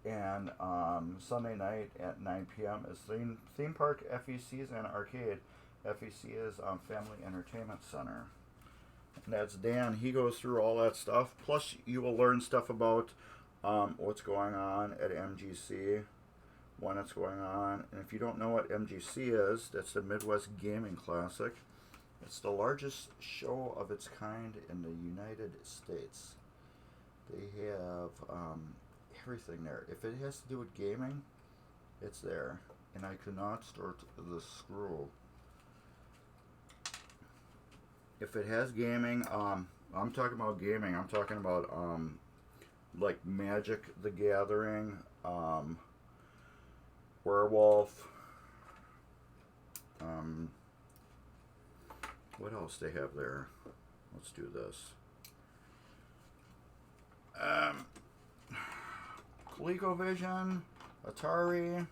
And Sunday night at 9 p.m. is Theme Park FECs and Arcade. FEC is Family Entertainment Center. And that's Dan. He goes through all that stuff. Plus, you will learn stuff about what's going on at MGC, when it's going on. And if you don't know what MGC is, that's the Midwest Gaming Classic. It's the largest show of its kind in the United States. They have everything there. If it has to do with gaming, it's there. And I cannot start the scroll. If it has gaming, I'm talking about gaming. I'm talking about like Magic the Gathering, Werewolf. What else they have there? Let's do this. ColecoVision, Atari.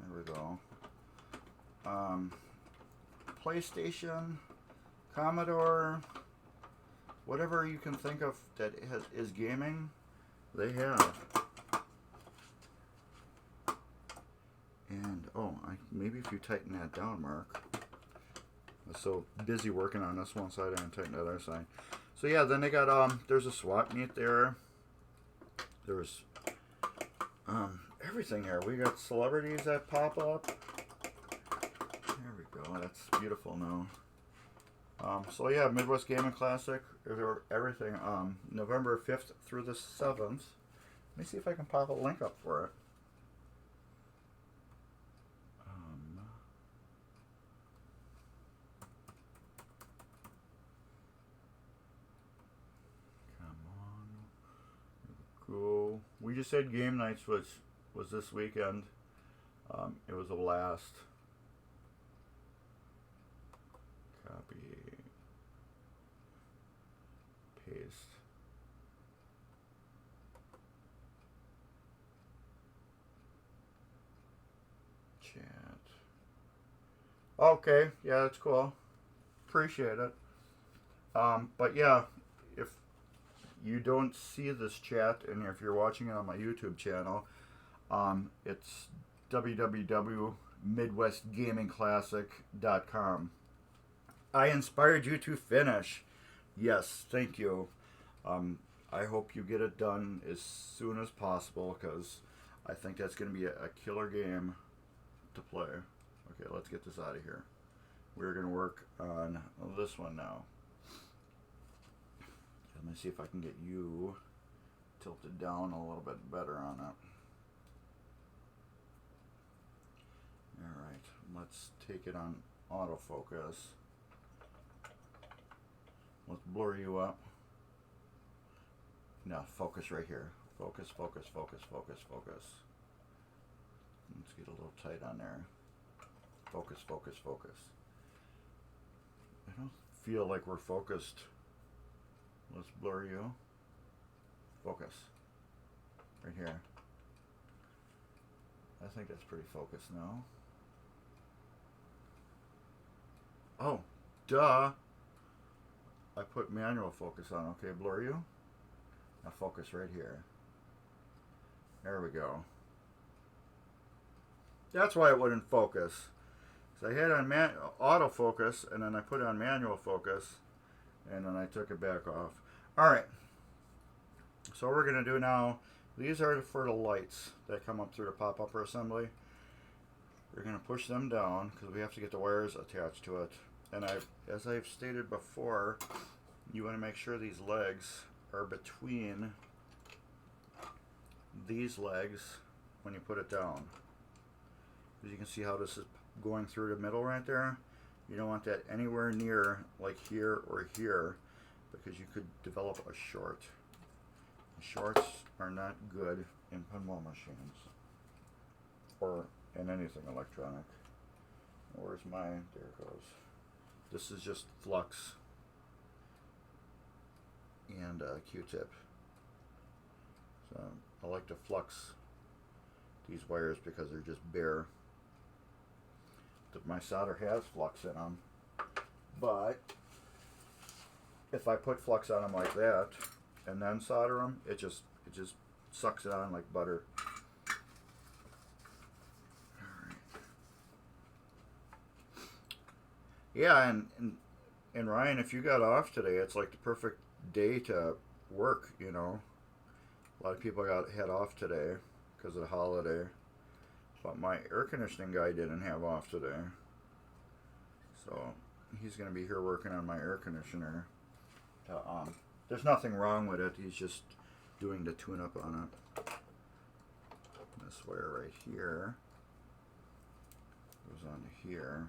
There we go. PlayStation, Commodore, whatever you can think of that is gaming, they have. And maybe if you tighten that down, Mark. I was so busy working on this one side, I didn't tighten the other side. So yeah, then they got there's a swap meet there. There's everything here. We got celebrities that pop up. There we go. That's beautiful now. So yeah, Midwest Gaming Classic, everything. November 5th through the 7th. Let me see if I can pop a link up for it. Come on. Cool. We just had game nights, which was this weekend. It was a blast. Copy. Paste. Chat. Okay, yeah, that's cool. Appreciate it. But yeah, if you don't see this chat, and if you're watching it on my YouTube channel, it's www.midwestgamingclassic.com. I inspired you to finish. Yes, thank you. I hope you get it done as soon as possible, because I think that's going to be a killer game to play. Okay, let's get this out of here. We're going to work on this one now. Let me see if I can get you tilted down a little bit better on it. Alright, let's take it on autofocus. Let's blur you up. No, focus right here. Focus, focus, focus, focus, focus. Let's get a little tight on there. Focus, focus, focus. I don't feel like we're focused. Let's blur you. Focus. Right here. I think that's pretty focused now. Oh, duh. I put manual focus on. Okay, blur you. Now focus right here. There we go. That's why it wouldn't focus. So I had on autofocus, and then I put on manual focus, and then I took it back off. Alright. So what we're going to do now, these are for the lights that come up through the pop-upper assembly. We're going to push them down, because we have to get the wires attached to it. And as I've stated before, you want to make sure these legs are between these legs when you put it down. As you can see how this is going through the middle right there. You don't want that anywhere near like here or here, because you could develop a short. Shorts are not good in pinball machines or in anything electronic. Where's my, there it goes. This is just flux and Q-tip. So I like to flux these wires because they're just bare my solder has flux in them. But if I put flux on them like that and then solder them, it just sucks it on like butter. Yeah, and Ryan, if you got off today, it's like the perfect day to work, you know. A lot of people had off today because of the holiday. But my air conditioning guy didn't have off today. So he's going to be here working on my air conditioner. There's nothing wrong with it. He's just doing the tune-up on it. This wire right here goes on here.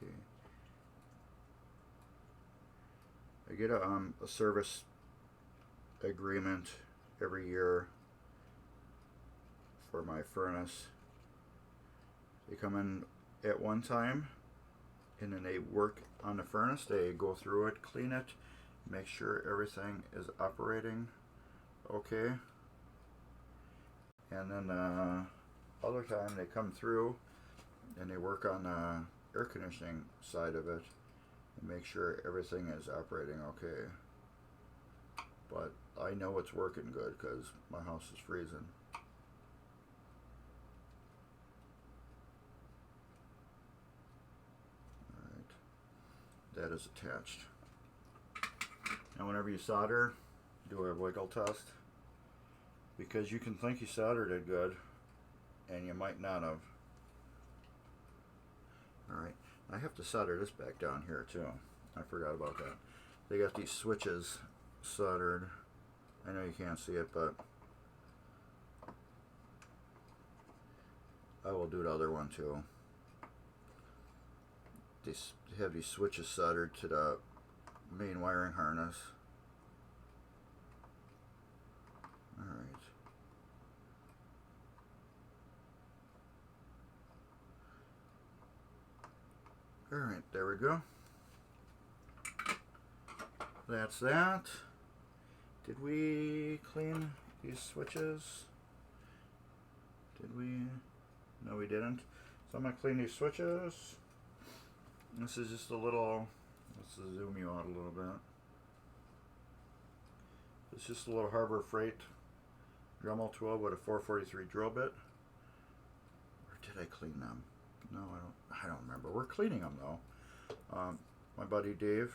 Okay. I get a service agreement every year for my furnace. They come in at one time and then they work on the furnace. They go through it, clean it, make sure everything is operating okay. And then other time they come through and they work on the air conditioning side of it and make sure everything is operating okay. But I know it's working good because my house is freezing. Alright, that is attached. Now whenever you solder, do a wiggle test, because you can think you soldered it good and you might not have. Alright, I have to solder this back down here too. I forgot about that. They got these switches soldered. I know you can't see it, but I will do the other one too. They have these switches soldered to the main wiring harness. Alright. Alright, there we go. That's that. Did we clean these switches? Did we? No, we didn't. So I'm going to clean these switches. This is just a little, let's zoom you out a little bit. It's just a little Harbor Freight Dremel tool with a 443 drill bit. Or did I clean them? No, I don't remember. We're cleaning them though. My buddy Dave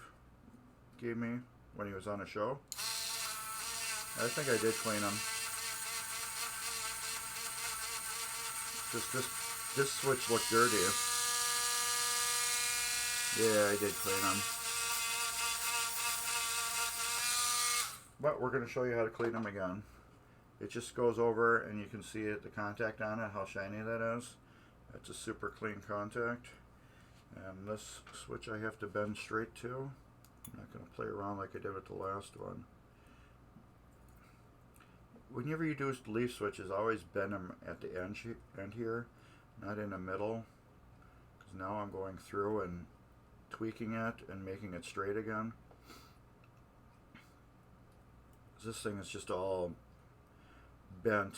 gave me when he was on a show. I think I did clean them. This switch looked dirty. Yeah, I did clean them. But we're going to show you how to clean them again. It just goes over and you can see it, the contact on it, how shiny that is. That's a super clean contact. And this switch I have to bend straight to. I'm not going to play around like I did with the last one. Whenever you do leaf switches, always bend them at the end here, not in the middle. Because now I'm going through and tweaking it and making it straight again. This thing is just all bent.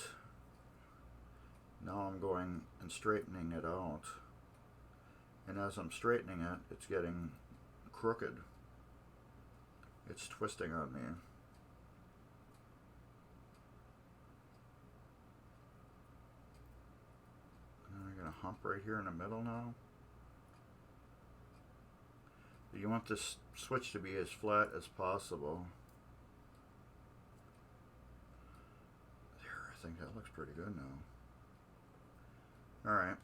Now I'm going and straightening it out. And as I'm straightening it, it's getting crooked. It's twisting on me. I'm going to hump right here in the middle now. You want this switch to be as flat as possible. There, I think that looks pretty good now. Alright.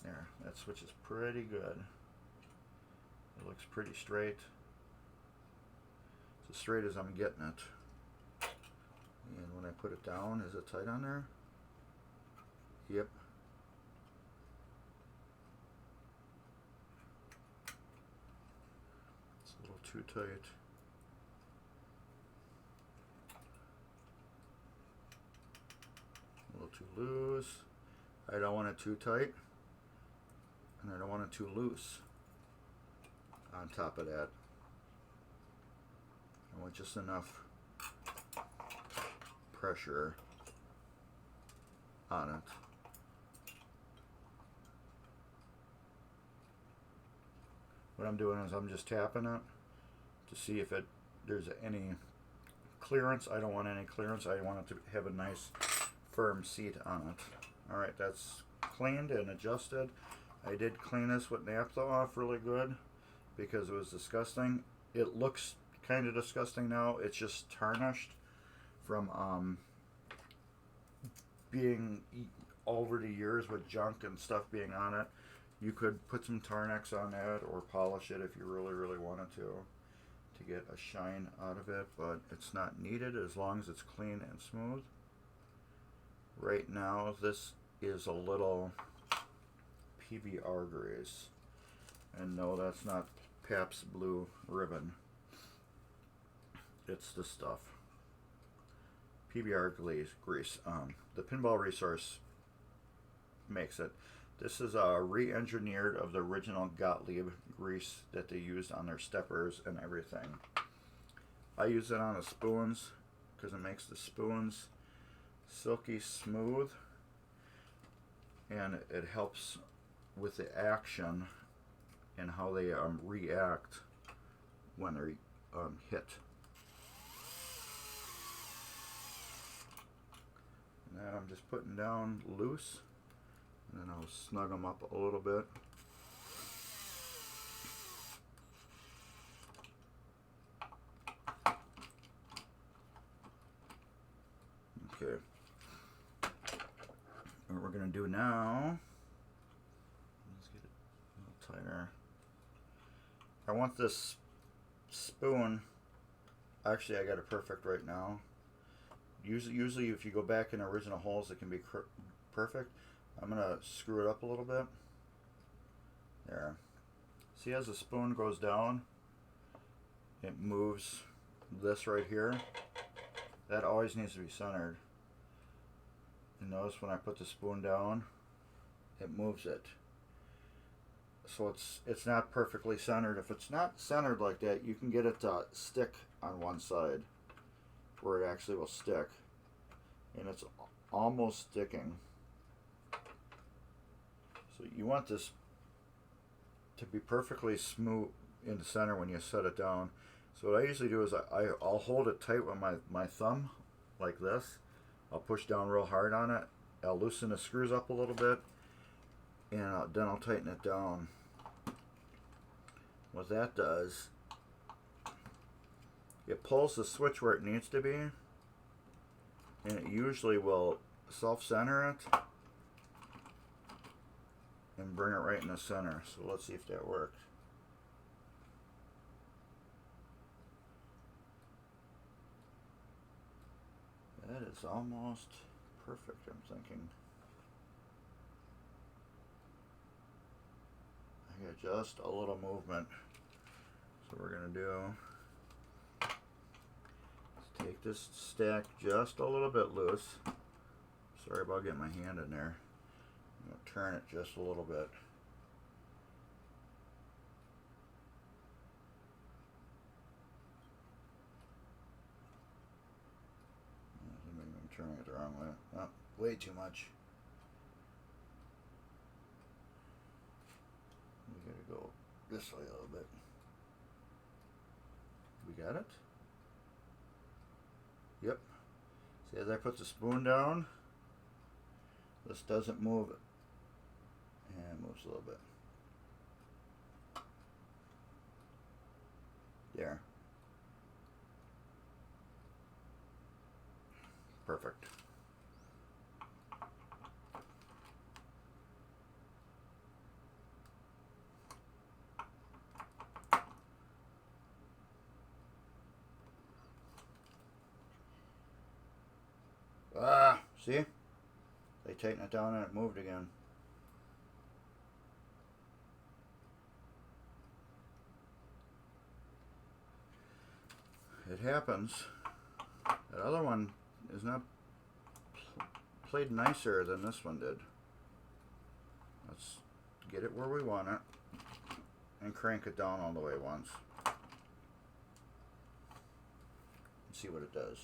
There, that switch is pretty good. It looks pretty straight. It's as straight as I'm getting it. And when I put it down, is it tight on there? Yep. It's a little too tight. A little too loose. I don't want it too tight. And I don't want it too loose. On top of that, I want just enough pressure on it. what I'm doing is I'm just tapping it to see if there's any clearance. I don't want any clearance. I want it to have a nice firm seat on it. Alright, that's cleaned and adjusted. I did clean this with naphtha off really good because it was disgusting. It looks kind of disgusting now. It's just tarnished from being over the years with junk and stuff being on it. You could put some Tarnex on that or polish it if you really wanted to get a shine out of it, but it's not needed as long as it's clean and smooth. Right now this is a little PBR grease, and no, that's not Pabst Blue Ribbon. It's the stuff. PBR grease. The Pinball Resource makes it. This is re-engineered of the original Gottlieb grease that they used on their steppers and everything. I use it on the spoons because it makes the spoons silky smooth, and it helps with the action and how they react when they're hit. And then I'm just putting down loose, and then I'll snug them up a little bit. Okay. What we're going to do now, let's get it a little tighter. I want this spoon, actually I got it perfect right now. Usually if you go back in original holes it can be perfect. I'm going to screw it up a little bit. There. See, as the spoon goes down, it moves this right here. That always needs to be centered. And notice when I put the spoon down, it moves it. So it's not perfectly centered. If it's not centered like that, you can get it to stick on one side where it actually will stick. And it's almost sticking. So you want this to be perfectly smooth in the center when you set it down. So what I usually do is I'll hold it tight with my thumb like this. I'll push down real hard on it. I'll loosen the screws up a little bit, and then I'll tighten it down. What that does, it pulls the switch where it needs to be, and it usually will self-center it and bring it right in the center. So let's see if that worked. That is almost perfect, I'm thinking. I got just a little movement. So we're going to do, let's take this stack just a little bit loose. Sorry about getting my hand in there. I'm going to turn it just a little bit. I'm turning it the wrong way. Oh, way too much. We gotta go this way a little bit. We got it? Yep. See, as I put the spoon down, this doesn't move it. And it moves a little bit. There. Perfect. See? They tighten it down and it moved again. It happens. That other one is not played nicer than this one did. Let's get it where we want it and crank it down all the way once. And see what it does.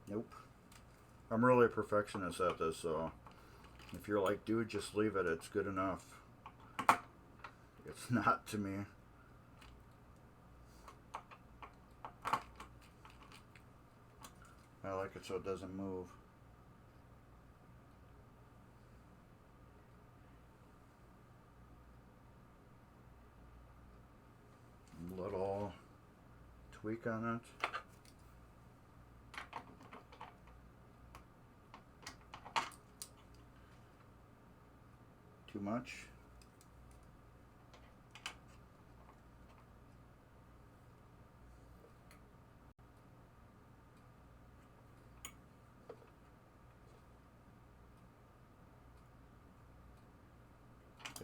Nope. I'm really a perfectionist at this, so if you're like, dude, just leave it, it's good enough. It's not to me. I like it so it doesn't move. Little tweak on it. Too much.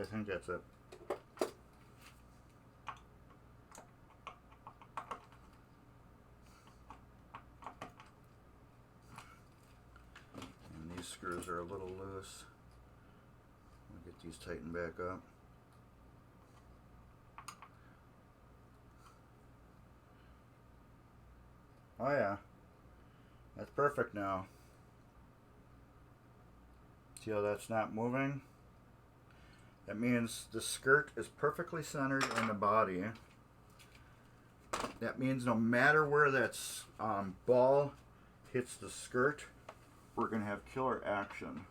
I think that's it. And these screws are a little loose. I'll get these tightened back up. Oh yeah, that's perfect now. See how that's not moving? That means the skirt is perfectly centered in the body. That means no matter where that ball hits the skirt, we're going to have killer action.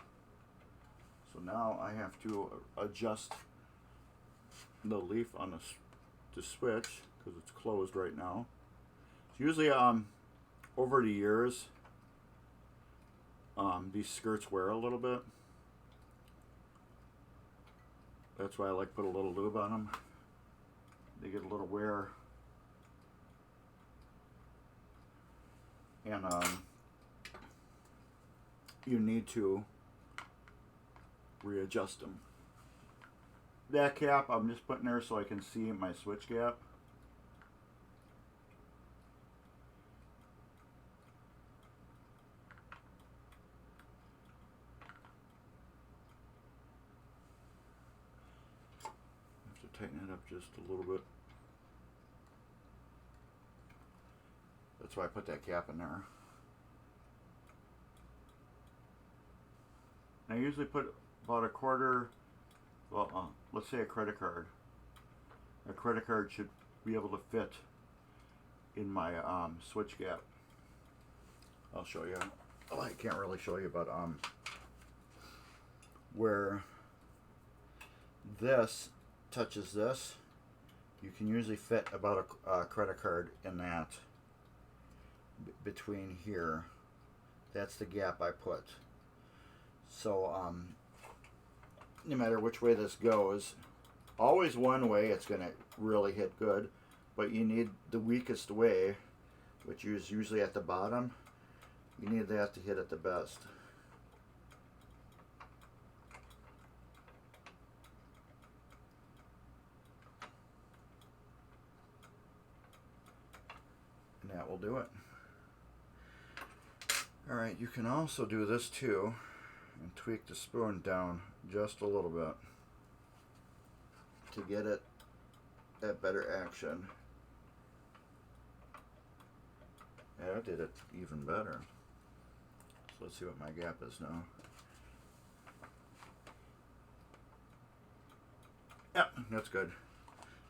So now I have to adjust the leaf on the switch because it's closed right now. It's usually over the years, these skirts wear a little bit. That's why I like to put a little lube on them. They get a little wear. And you need to readjust them. That cap I'm just putting there so I can see my switch gap. Tighten it up just a little bit. That's why I put that cap in there. I usually put about a quarter, well, let's say a credit card. A credit card should be able to fit in my switch gap. I'll show you. Oh, I can't really show you, but where this touches this, you can usually fit about a credit card in that between here. That's the gap I put. So no matter which way this goes, always one way it's going to really hit good, but you need the weakest way, which is usually at the bottom. You need that to hit it the best. That will do it. Alright, you can also do this too and tweak the spoon down just a little bit to get it at better action. Yeah, I did it even better. So let's see what my gap is now. Yep, that's good.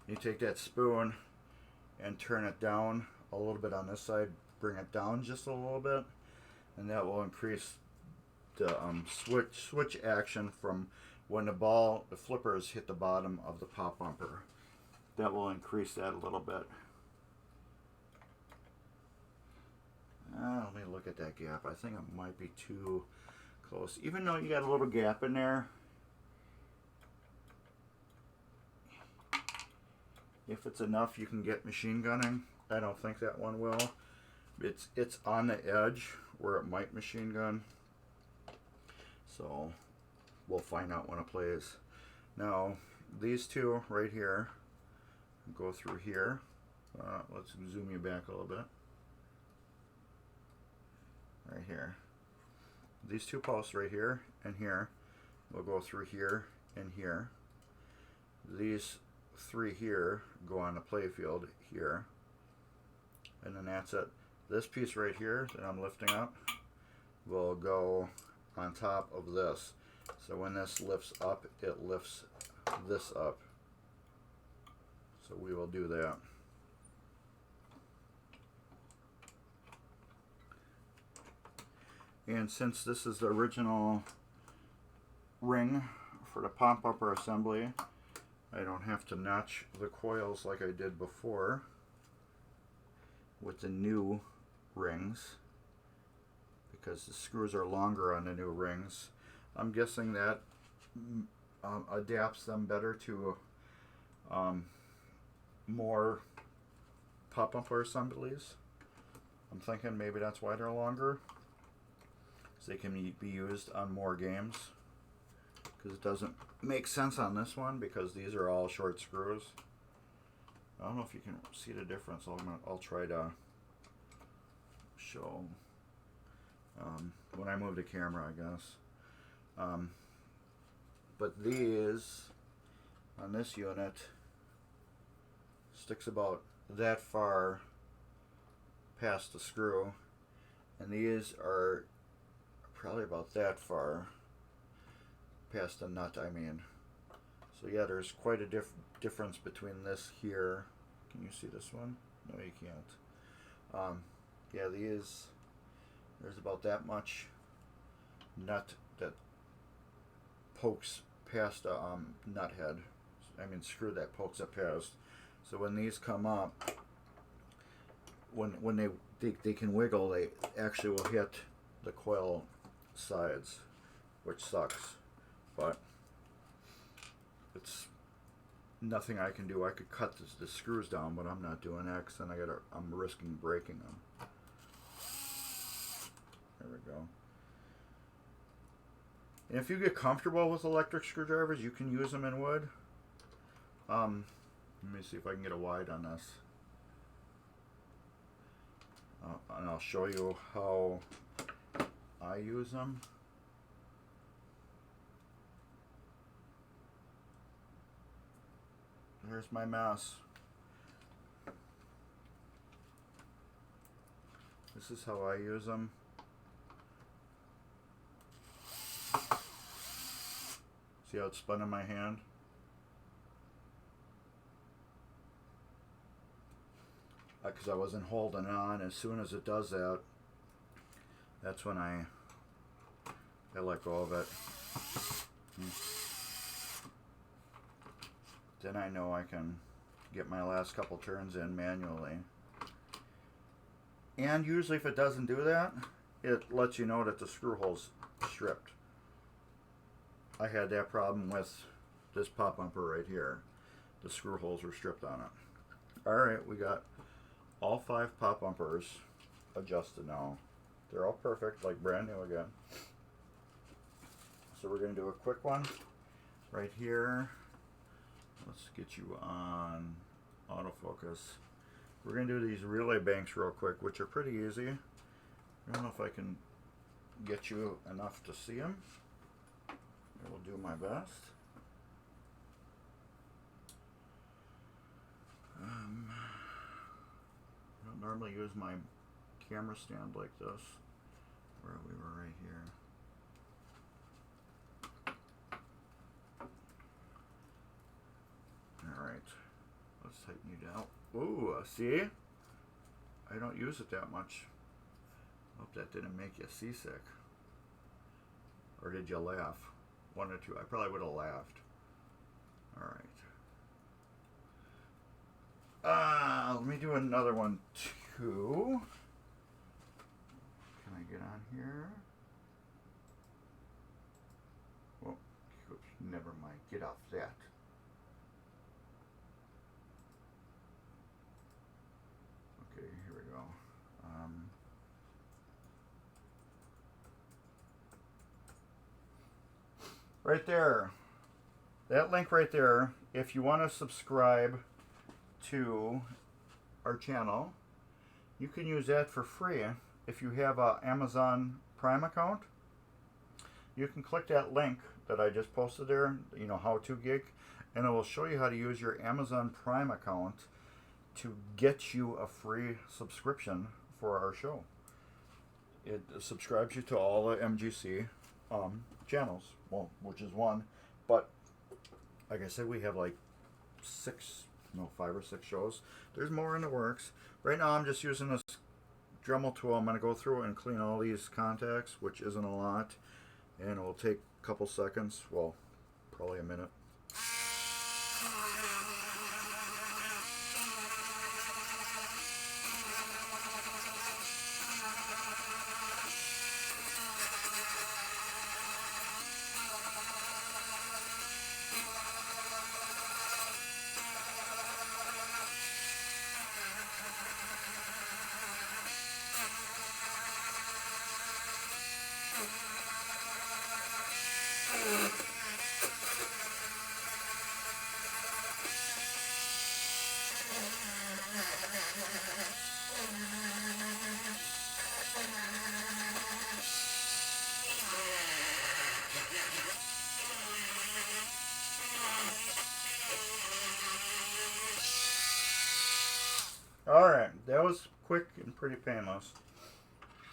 You take that spoon and turn it down a little bit on this side, bring it down just a little bit, and that will increase the switch action from when the flippers hit the bottom of the pop bumper. That will increase that a little bit. Let me look at that gap. I think it might be too close. Even though you got a little gap in there, if it's enough, you can get machine gunning. I don't think that one will. It's on the edge where it might machine gun. So we'll find out when it plays. Now these two right here go through here. Let's zoom you back a little bit. Right here. These two posts right here and here will go through here and here. These three here go on the play field here. And then that's it. This piece right here that I'm lifting up will go on top of this. So when this lifts up, it lifts this up. So we will do that. And since this is the original ring for the pop-upper assembly, I don't have to notch the coils like I did before with the new rings, because the screws are longer on the new rings. I'm guessing that adapts them better to more pop-upper assemblies. I'm thinking maybe that's why they're longer, so they can be used on more games. Because it doesn't make sense on this one because these are all short screws. I don't know if you can see the difference. I'll try to show when I move the camera, I guess. But these on this unit sticks about that far past the screw, and these are probably about that far past the nut, I mean. So yeah, there's quite a difference between this here. Can you see this one? No, you can't. Yeah, there's about that much nut that pokes past a nut head. I mean screw that pokes up past. So when these come up, when they can wiggle, they actually will hit the coil sides, which sucks. But it's nothing I can do. I could cut the screws down, but I'm not doing that because then I'm risking breaking them. There we go. And if you get comfortable with electric screwdrivers, you can use them in wood. Let me see if I can get a wide on this. And I'll show you how I use them. Here's my mess. This is how I use them. See how it's spun in my hand? Because I wasn't holding on. As soon as it does that, that's when I let go of it. Then I know I can get my last couple turns in manually. And usually if it doesn't do that, it lets you know that the screw hole's stripped. I had that problem with this pop bumper right here. The screw holes were stripped on it. Alright, we got all 5 pop bumpers adjusted now. They're all perfect, like brand new again. So we're going to do a quick one right here. Let's get you on autofocus. We're going to do these relay banks real quick, which are pretty easy. I don't know if I can get you enough to see them. I will do my best. I don't normally use my camera stand like this, where we were right here. Alright, let's tighten you down. Ooh, see? I don't use it that much. Hope that didn't make you seasick. Or did you laugh? One or two. I probably would have laughed. Alright. Let me do another one too. Can I get on here? Oh, never mind. Get off that. Okay, here we go. Right there. That link right there, if you want to subscribe to our channel, you can use that for free. If you have an Amazon Prime account, you can click that link that I just posted there, you know, how to gig, and it will show you how to use your Amazon Prime account to get you a free subscription for our show. It subscribes you to all the MGC channels, well, which is one, but like I said, we have like 6 No, 5 or 6 shows. There's more in the works. Right now I'm just using this Dremel tool. I'm going to go through and clean all these contacts, which isn't a lot, and it will take a couple seconds, well, probably a minute. Alright, that was quick and pretty painless.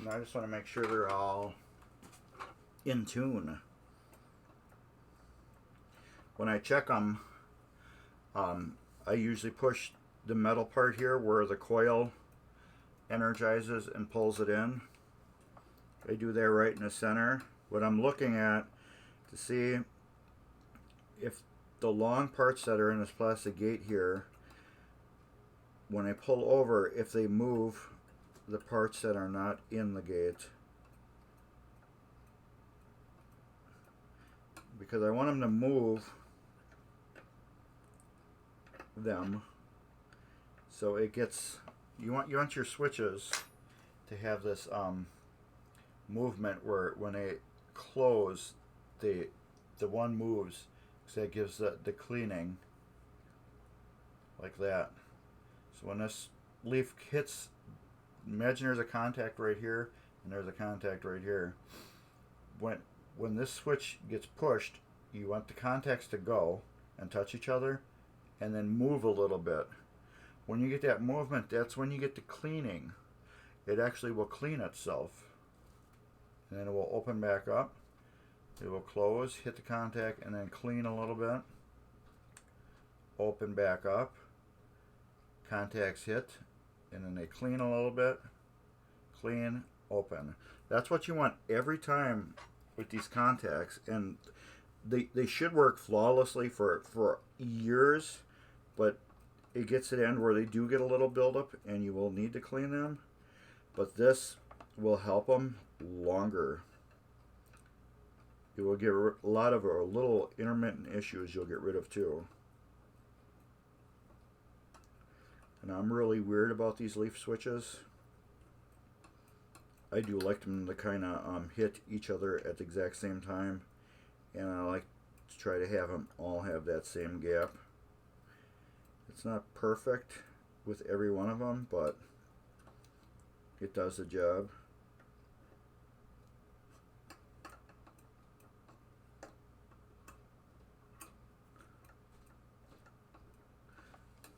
Now I just want to make sure they're all in tune. When I check them, I usually push the metal part here where the coil energizes and pulls it in. I do that right in the center. What I'm looking at to see if the long parts that are in this plastic gate here, when I pull over, if they move the parts that are not in the gate. Because I want them to move them so it gets, you want your switches to have this movement where when they close, the one moves, so it gives the cleaning like that. So when this leaf hits, imagine there's a contact right here and there's a contact right here. When this switch gets pushed, you want the contacts to go and touch each other and then move a little bit. When you get that movement, that's when you get the cleaning. It actually will clean itself. And then it will open back up. It will close, hit the contact, and then clean a little bit. Open back up. Contacts hit, and then they clean a little bit. Clean, open. That's what you want every time with these contacts, and they should work flawlessly for years, but it gets to the end where they do get a little buildup, and you will need to clean them. But this will help them longer. It will get a lot of little intermittent issues you'll get rid of too. And I'm really weird about these leaf switches. I do like them to kind of hit each other at the exact same time, and I like to try to have them all have that same gap. It's not perfect with every one of them, but it does the job.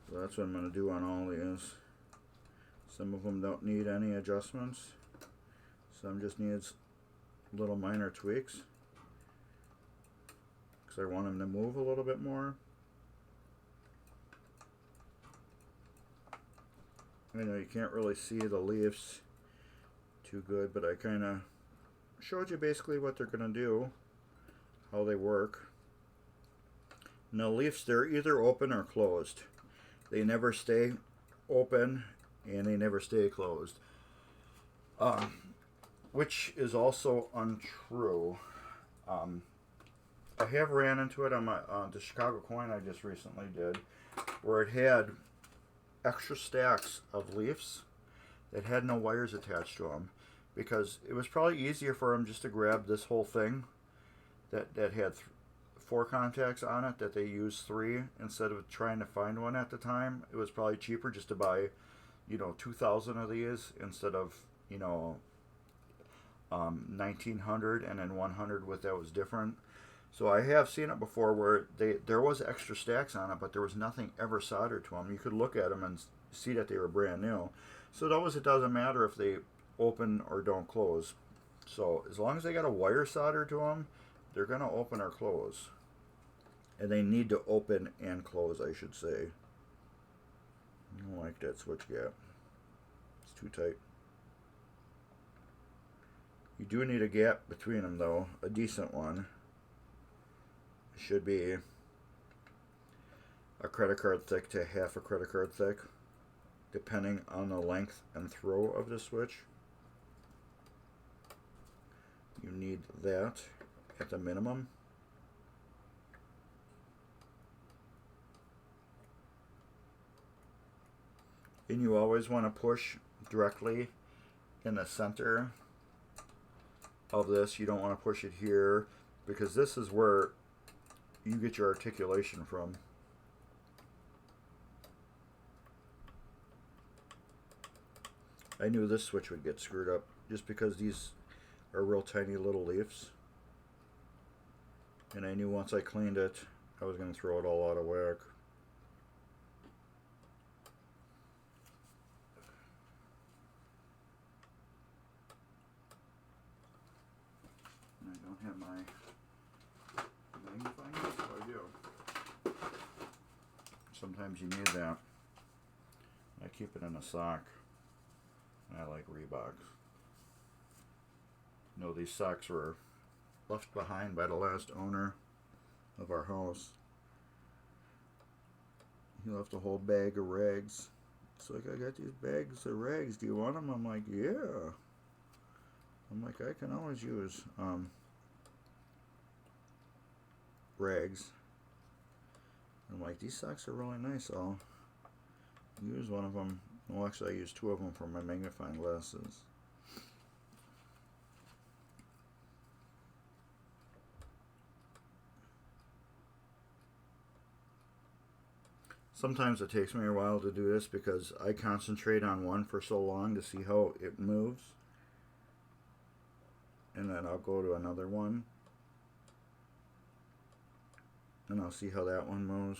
So that's what I'm going to do on all these. Some of them don't need any adjustments. Some just needs little minor tweaks. Because I want them to move a little bit more. I know you can't really see the leaves too good, but I kind of showed you basically what they're going to do, how they work. Now leaves, they're either open or closed. They never stay open and they never stay closed. Which is also untrue. I have ran into it on the Chicago coin I just recently did, where it had extra stacks of leaves that had no wires attached to them, because it was probably easier for them just to grab this whole thing that had 4 contacts on it, that they used 3 instead of trying to find one at the time. It was probably cheaper just to buy, 2,000 of these instead of 1,900 and then 100 with that was different. So I have seen it before where there was extra stacks on it, but there was nothing ever soldered to them. You could look at them and see that they were brand new. So those, it doesn't matter if they open or don't close. So as long as they got a wire soldered to them, they're going to open or close. And they need to open and close, I should say. I don't like that switch gap. It's too tight. You do need a gap between them though, a decent one. It should be a credit card thick to half a credit card thick, depending on the length and throw of the switch. You need that at the minimum. And you always want to push directly in the center of this. You don't want to push it here, because this is where you get your articulation from. I knew this switch would get screwed up just because these are real tiny little leaves. And I knew once I cleaned it, I was going to throw it all out of whack. And I don't have my magnifying glass, so I do. Sometimes you need that. I keep it in a sock. I like Reeboks. No, these socks were left behind by the last owner of our house. He left a whole bag of rags. It's like, I got these bags of rags. Do you want them? I'm like, yeah. I'm like, I can always use rags. I'm like, these socks are really nice. I'll use one of them. Well, actually, I use two of them for my magnifying glasses. Sometimes it takes me a while to do this because I concentrate on one for so long to see how it moves. And then I'll go to another one. And I'll see how that one moves.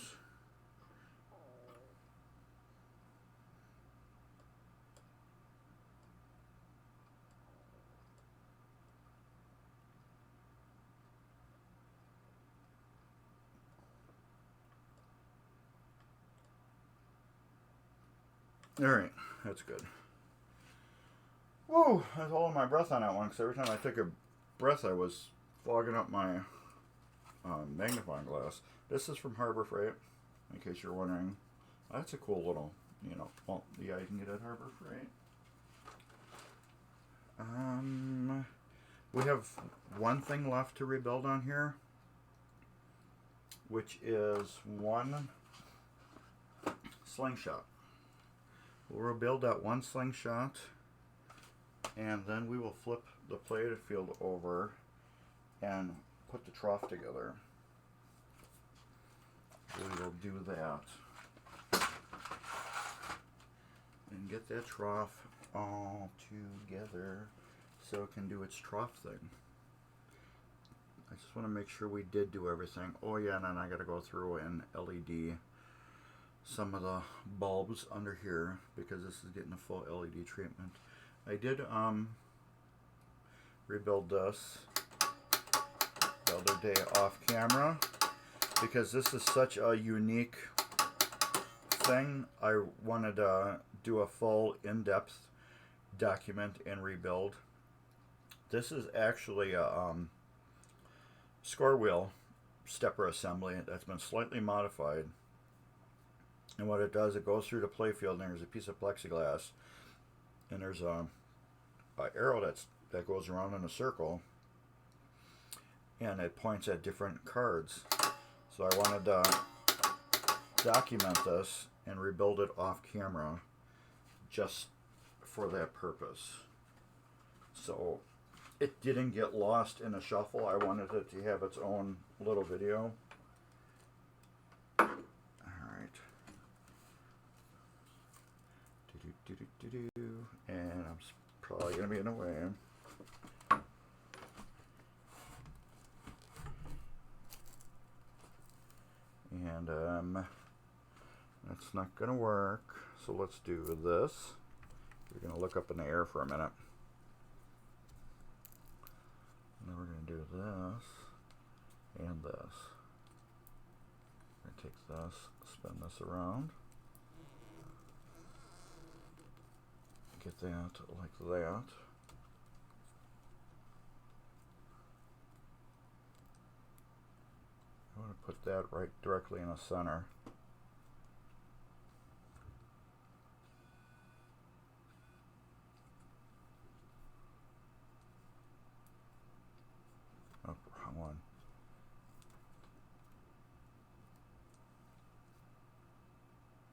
Alright, that's good. Whoa, I was holding my breath on that one because every time I took a breath I was fogging up my magnifying glass. This is from Harbor Freight, in case you're wondering. That's a cool little, well, yeah, you can get at Harbor Freight. We have one thing left to rebuild on here, which is one slingshot. We'll rebuild that one slingshot, and then we will flip the playing field over and put the trough together. We will do that and get that trough all together so it can do its trough thing. I just want to make sure we did do everything. Oh yeah, and then I got to go through and LED some of the bulbs under here because this is getting a full LED treatment. I did rebuild this the other day off camera because this is such a unique thing. I wanted to do a full in-depth document and rebuild. This is actually a score wheel stepper assembly that's been slightly modified. And what it does, it goes through the playfield, and there's a piece of plexiglass, and there's a arrow that goes around in a circle, and it points at different cards. So I wanted to document this and rebuild it off camera just for that purpose. So it didn't get lost in the shuffle. I wanted it to have its own little video. And I'm probably going to be in the way. And that's not going to work. So let's do this. We're going to look up in the air for a minute. And then we're going to do this and this. We're going to take this, spin this around. Get that like that. I want to put that right directly in the center. Oh, wrong one.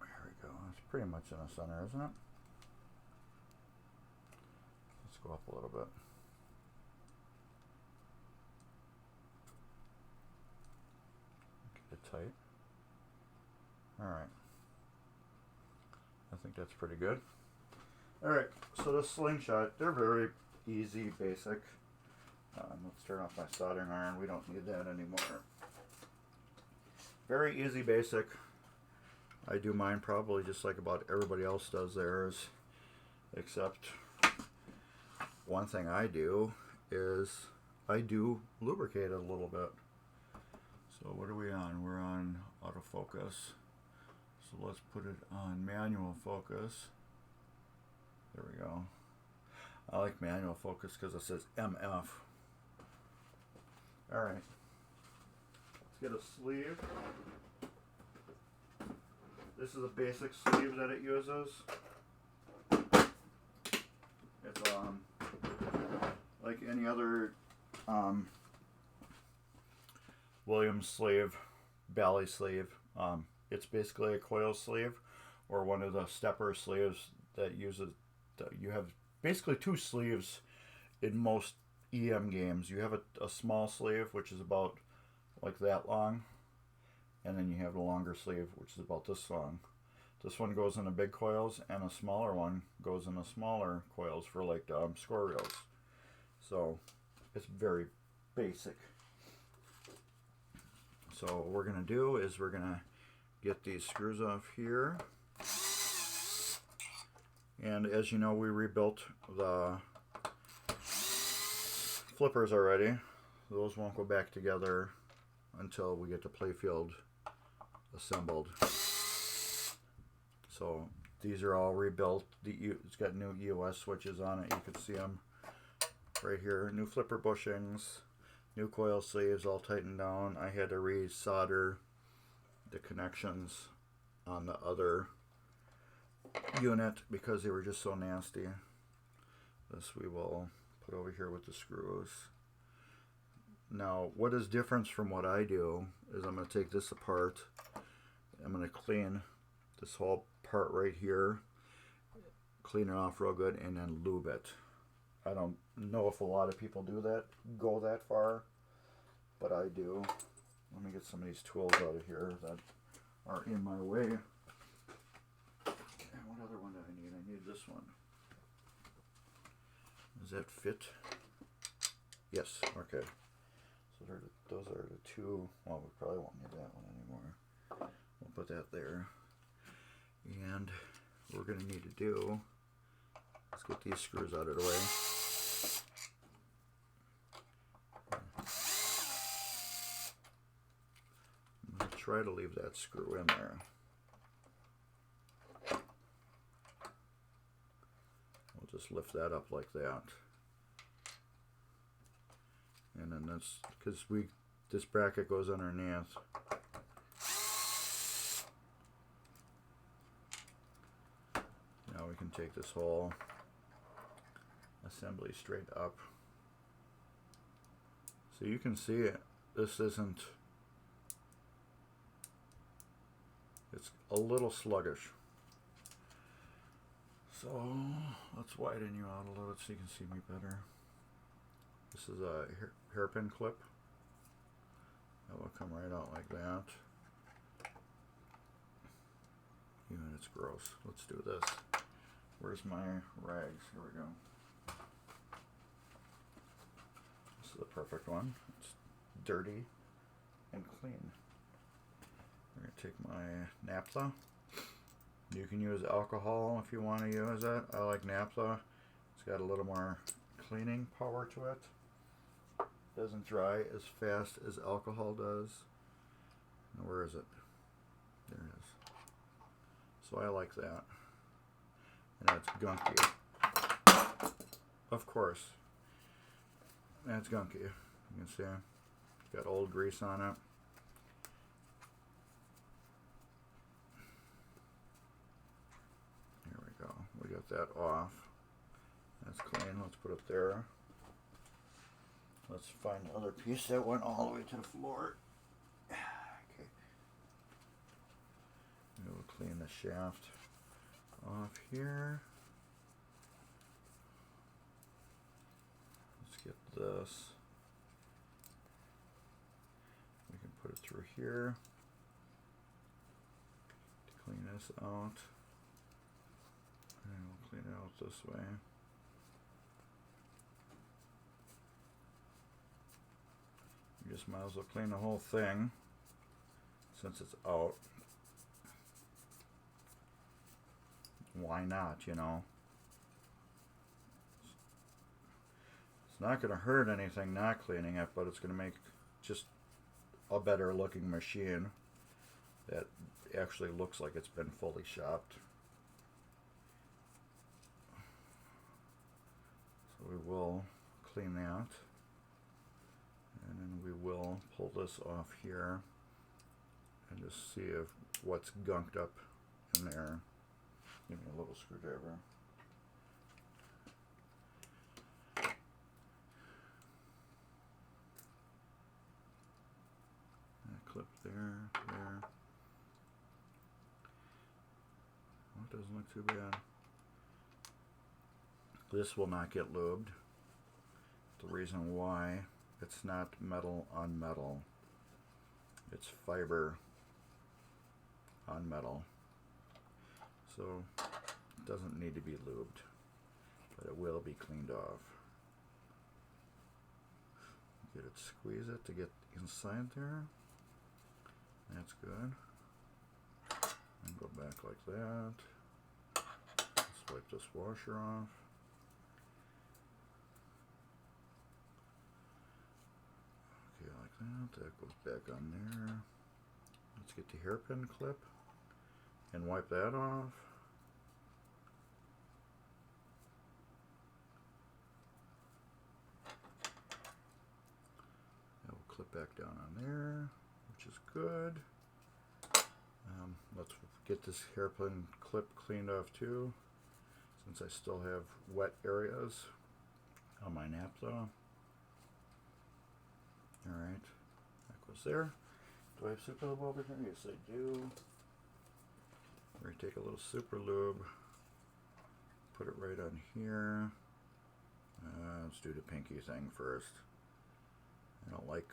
There we go. It's pretty much in the center, isn't it? Let's go up a little bit. Get it tight. Alright. I think that's pretty good. Alright, so the Slingshot, they're very easy, basic. Let's turn off my soldering iron. We don't need that anymore. Very easy, basic. I do mine probably just like about everybody else does theirs, except one thing I do is I do lubricate it a little bit. So what are we on? We're on autofocus. So let's put it on manual focus. There we go. I like manual focus because it says MF. Alright. Let's get a sleeve. This is a basic sleeve that it uses. It's like any other Williams sleeve, Bally sleeve. It's basically a coil sleeve or one of the stepper sleeves that uses. You have basically two sleeves in most EM games. You have a small sleeve, which is about like that long, and then you have the longer sleeve, which is about this long. This one goes in the big coils, and a smaller one goes in the smaller coils for like score reels. So it's very basic. So what we're going to do is we're going to get these screws off here. And as you know, we rebuilt the flippers already. Those won't go back together until we get the playfield assembled. So these are all rebuilt. It's got new EOS switches on it. You can see them right here. New flipper bushings, new coil sleeves, all tightened down. I had to re-solder the connections on the other unit because they were just so nasty. This we will put over here with the screws. Now, what is different from what I do is I'm going to take this apart. I'm going to clean this whole part right here, clean it off real good, and then lube it. I don't know if a lot of people do that, go that far, but I do. Let me get some of these tools out of here that are in my way. And what other one do I need? I need this one. Does that fit? Yes, okay. So those are the two. Well, we probably won't need that one anymore. We'll put that there. And what we're going to need to do is get these screws out of the way. I'm going to try to leave that screw in there. We'll just lift that up like that. And then that's because this bracket goes underneath. Now we can take this whole assembly straight up. So you can see it. This isn't, it's a little sluggish. So let's widen you out a little so you can see me better. This is a hairpin clip. That will come right out like that. Even it's gross. Let's do this. Where's my rags? Here we go. This is the perfect one. It's dirty and clean. I'm going to take my naphtha. You can use alcohol if you want to use it. I like naphtha. It's got a little more cleaning power to it. Doesn't dry as fast as alcohol does. Now, where is it? There it is. So I like that. And it's gunky. of course. That's gunky. You can see it's got old grease on it. Here we go. We got that off. That's clean. Let's put it there. Let's find the other piece that went all the way to the floor. Okay. We'll clean the shaft off here. Let's get this. We can put it through here to clean this out. And we'll clean it out this way. You just might as well clean the whole thing since it's out. Why not, you know? It's not going to hurt anything not cleaning it, but it's going to make just a better looking machine that actually looks like it's been fully shopped. So we will clean that. And then we will pull this off here and just see if what's gunked up in there. Give me a little screwdriver. That clip there. Well, it doesn't look too bad. This will not get lubed. The reason why, it's not metal on metal. It's fiber on metal. So it doesn't need to be lubed, but it will be cleaned off. Get it, squeeze it to get inside there. That's good. And go back like that. Let's wipe this washer off. That goes back on there. Let's get the hairpin clip and wipe that off. That will clip back down on there, which is good. Let's get this hairpin clip cleaned off too, since I still have wet areas on my naphtha. Alright, that goes there. Do I have super lube over here? Yes, I do. We're going to take a little super lube, put it right on here. Let's do the pinky thing first. I don't like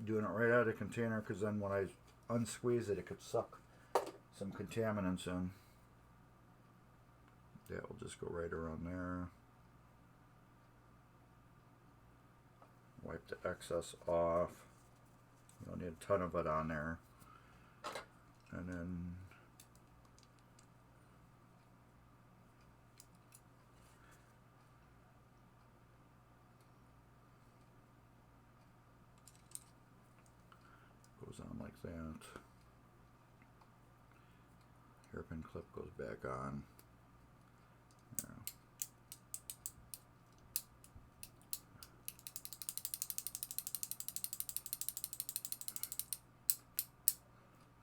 doing it right out of the container because then when I unsqueeze it, it could suck some contaminants in. That will just go right around there. Wipe the excess off. You don't need a ton of it on there. And then goes on like that. Hairpin clip goes back on. Yeah.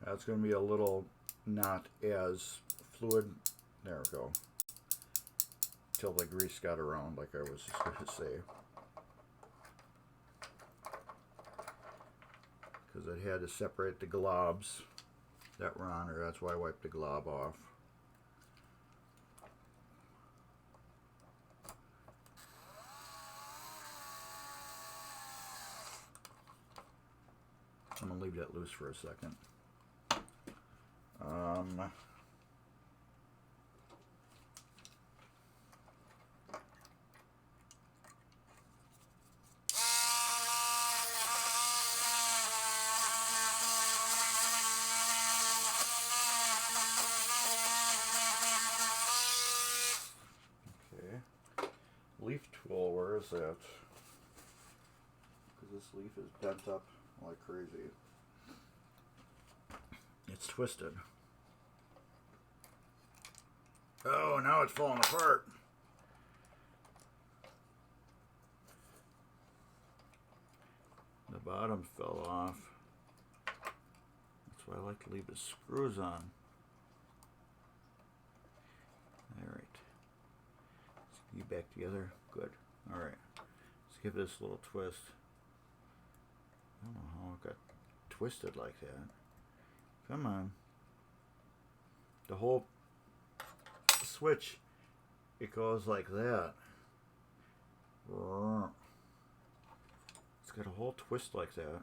That's going to be a little not as fluid. There we go. Till the grease got around, like I was just going to say. Because it had to separate the globs that were on her. That's why I wiped the glob off. I'm going to leave that loose for a second. Okay. Leaf tool, where is that? Because this leaf is bent up like crazy. It's twisted. Oh, now it's falling apart. bottom fell off. That's why I like to leave the screws on. Alright. Let's get back together. Good. Alright. Let's give this a little twist. I don't know how it got twisted like that. Come on. The whole switch, it goes like that. It's got a whole twist like that.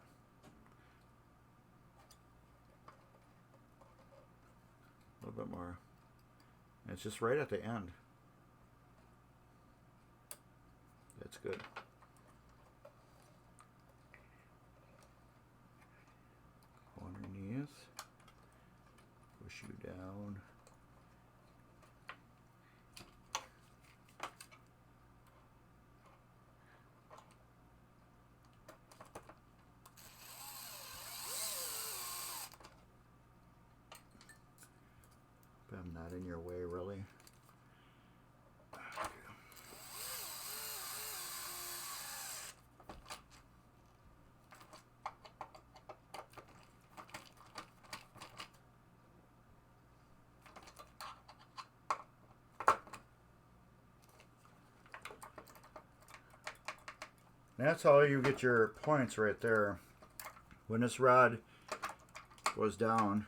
A little bit more. And it's just right at the end. That's good. Go underneath. Push you down. I'm not in your way, really. That's how you get your points right there. When this rod goes down,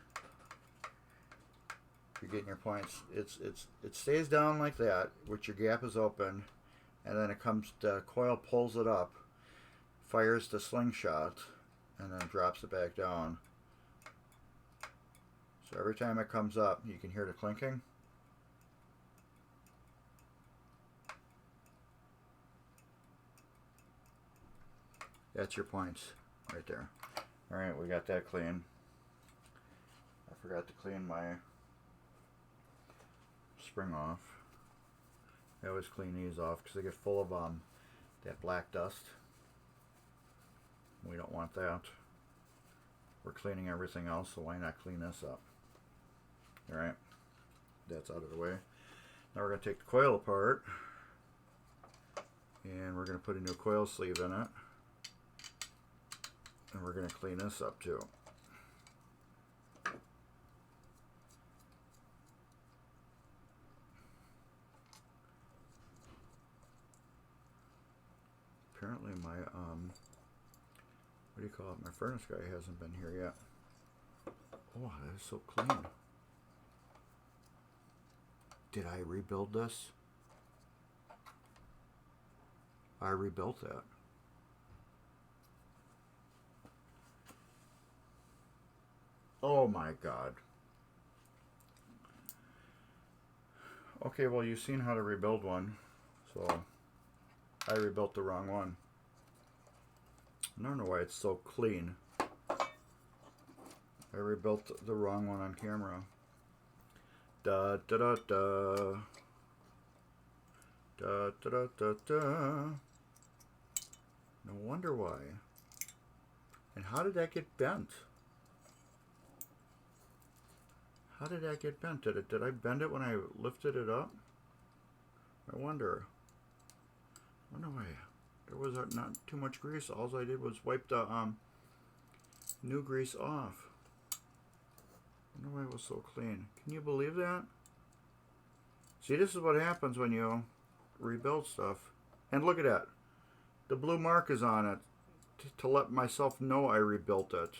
you're getting your points. It stays down like that, which your gap is open, and then it comes. The coil pulls it up, fires the slingshot, and then drops it back down. So every time it comes up, you can hear the clinking. That's your points right there. All right, we got that clean. I forgot to clean my spring off. I always clean these off because they get full of that black dust. We don't want that. We're cleaning everything else, so why not clean this up? All right, that's out of the way. Now we're going to take the coil apart, and we're going to put a new coil sleeve in it. And we're going to clean this up too. Apparently my, what do you call it? My furnace guy hasn't been here yet. Oh, that is so clean. Did I rebuild this? I rebuilt that. Oh my God. Okay, well, you've seen how to rebuild one, so I rebuilt the wrong one. I don't know why it's so clean. I rebuilt the wrong one on camera. Da da da da. Da da da da da. No wonder why. And how did that get bent? How did that get bent? Did I bend it when I lifted it up? I wonder. I wonder why. There was not too much grease. All I did was wipe the new grease off. I wonder why it was so clean. Can you believe that? See, this is what happens when you rebuild stuff. And look at that. The blue mark is on it to let myself know I rebuilt it.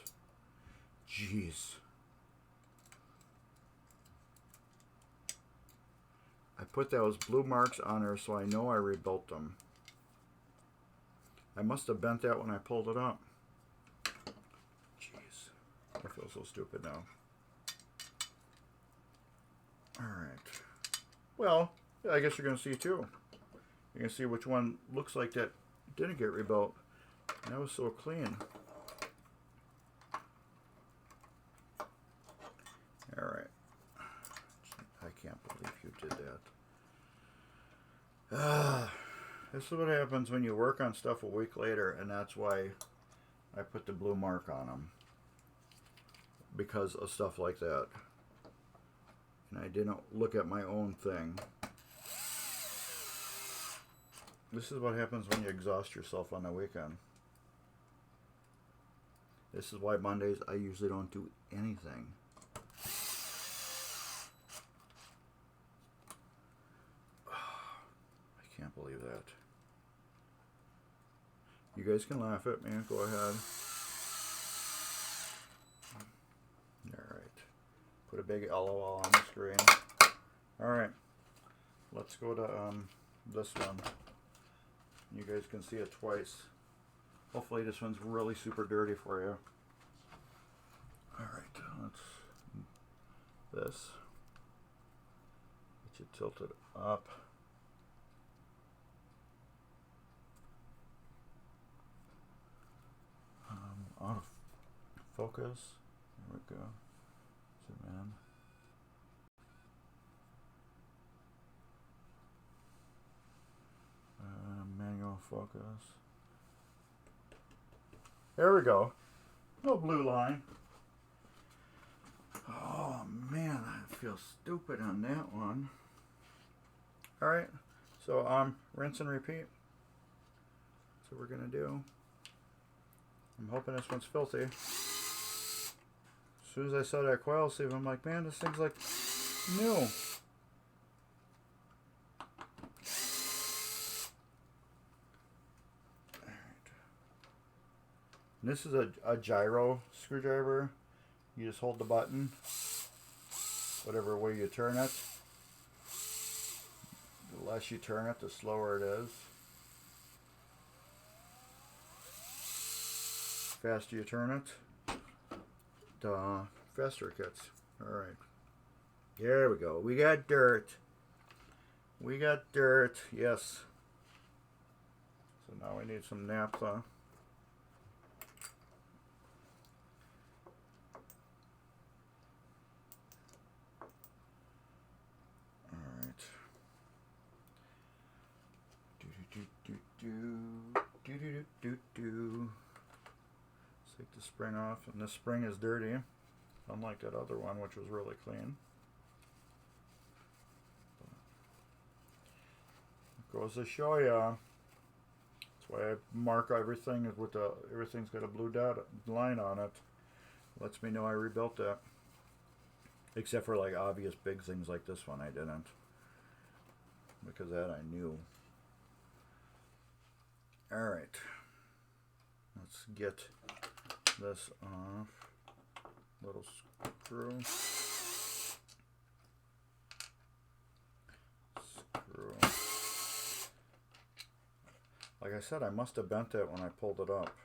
Jeez. I put those blue marks on her so I know I rebuilt them. I must have bent that when I pulled it up. Jeez. I feel so stupid now. Alright. Well, I guess you're going to see two. You're going to see which one looks like that didn't get rebuilt. That was so clean. Alright. I can't believe you did that. This is what happens when you work on stuff a week later, and that's why I put the blue mark on them. Because of stuff like that. And I didn't look at my own thing. This is what happens when you exhaust yourself on the weekend. This is why Mondays I usually don't do anything. I can't believe that. You guys can laugh at me. Go ahead. Alright. Put a big LOL on the screen. Alright. Let's go to this one. You guys can see it twice. Hopefully this one's really super dirty for you. Alright. Let's... This. Get you tilted up. Out of focus. There we go. Zoom in. Manual focus. There we go. No blue line. Oh man, I feel stupid on that one. Alright, so rinse and repeat. That's what we're gonna do. I'm hoping this one's filthy. As soon as I saw that coil sleeve, I'm like, man, this thing's like new. Alright. This is a gyro screwdriver. You just hold the button, whatever way you turn it. The less you turn it, the slower it is. The faster you turn it, the faster it gets. Alright. There we go. We got dirt. We got dirt. Yes. So now we need some naphtha. Let's take the spring off, and this spring is dirty, unlike that other one, which was really clean. It goes to show ya. That's why I mark everything with everything's got a blue dot line on it. Lets me know I rebuilt that. Except for like obvious big things like this one, I didn't, because that I knew. Alright, let's get this off. Little screw. Screw. Like I said, I must have bent it when I pulled it up.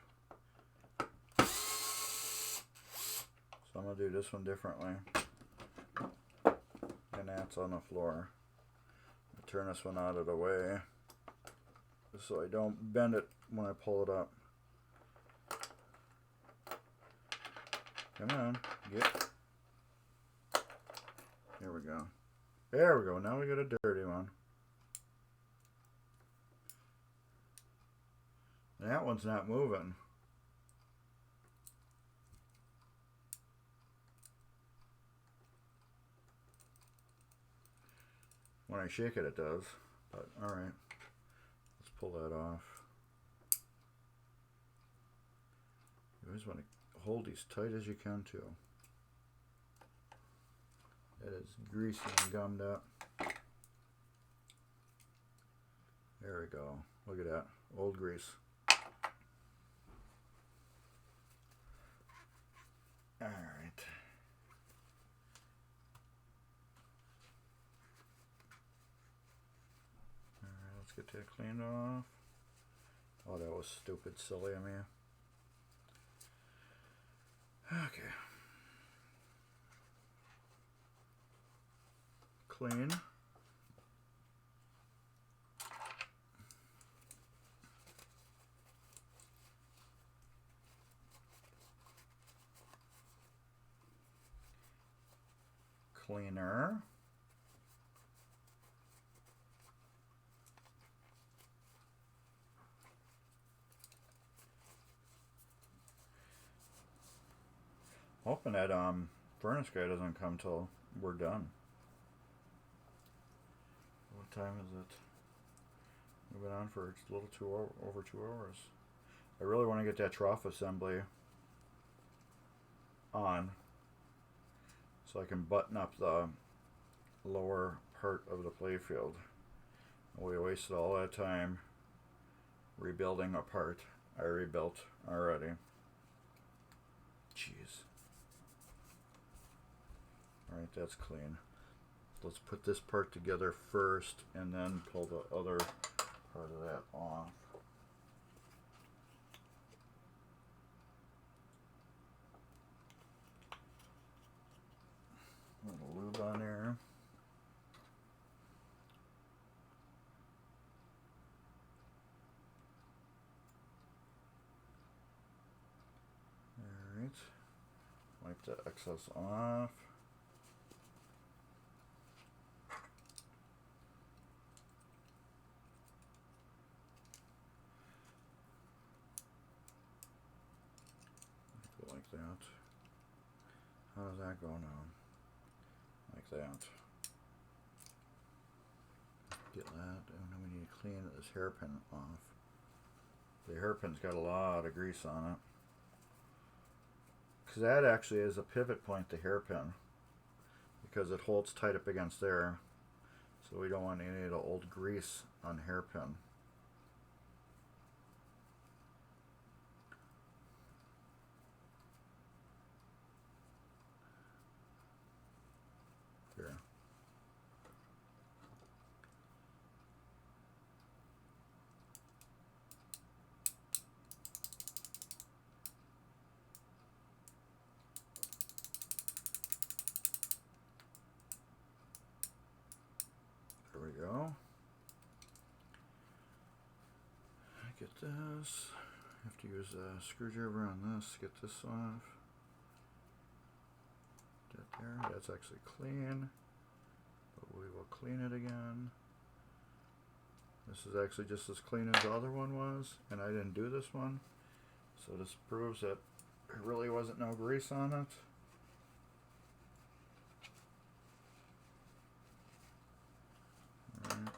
So I'm going to do this one differently. And that's on the floor. I'll turn this one out of the way, so I don't bend it when I pull it up. Come on, get. There we go. There we go. Now we got a dirty one. That one's not moving. When I shake it, it does. But alright. Let's pull that off. You always want to hold these tight as you can too. That is greasy and gummed up. There we go. Look at that. Old grease. Alright. Alright, let's get that cleaned off. Oh, that was stupid, silly of me. Okay. Clean. Cleaner. Hoping that furnace guy doesn't come till we're done. What time is it? We've been on for a little over 2 hours. I really want to get that trough assembly on so I can button up the lower part of the playfield. We wasted all that time rebuilding a part I rebuilt already. Jeez. Alright, that's clean. Let's put this part together first and then pull the other part of that off. A little lube on there. Alright. Wipe the excess off. Go like that. How does that go now? Like that. Get that, and then we need to clean this hairpin off. The hairpin's got a lot of grease on it. Because that actually is a pivot point, the hairpin. Because it holds tight up against there. So we don't want any of the old grease on the hairpin. Here. There we go. Get this. Have to use a screwdriver on this to get this off. That there. That's actually clean, but we will clean it again. This is actually just as clean as the other one was, and I didn't do this one, so this proves that there really wasn't no grease on it. All right.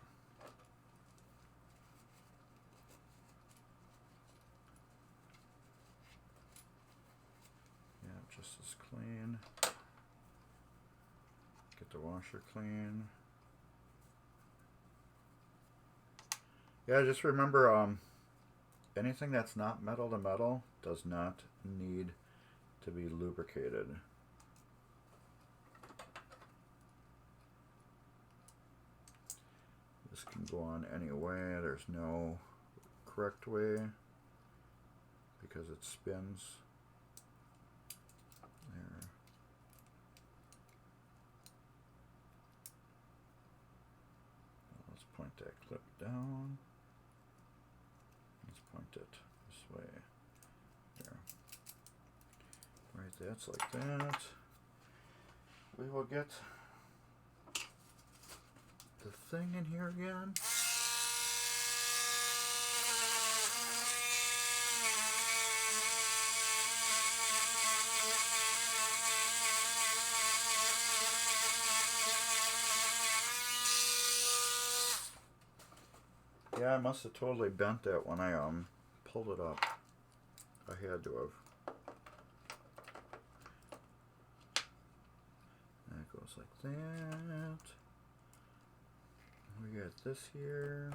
Yeah, just as clean. Get the washer clean. Yeah, just remember, anything that's not metal to metal does not need to be lubricated. This can go on any way. There's no correct way because it spins. There. Let's point that clip down. Let's point it this way. There. Right, that's like that. We will get the thing in here again. Yeah, I must have totally bent that when I pulled it up. I had to have. That goes like that. We got this here.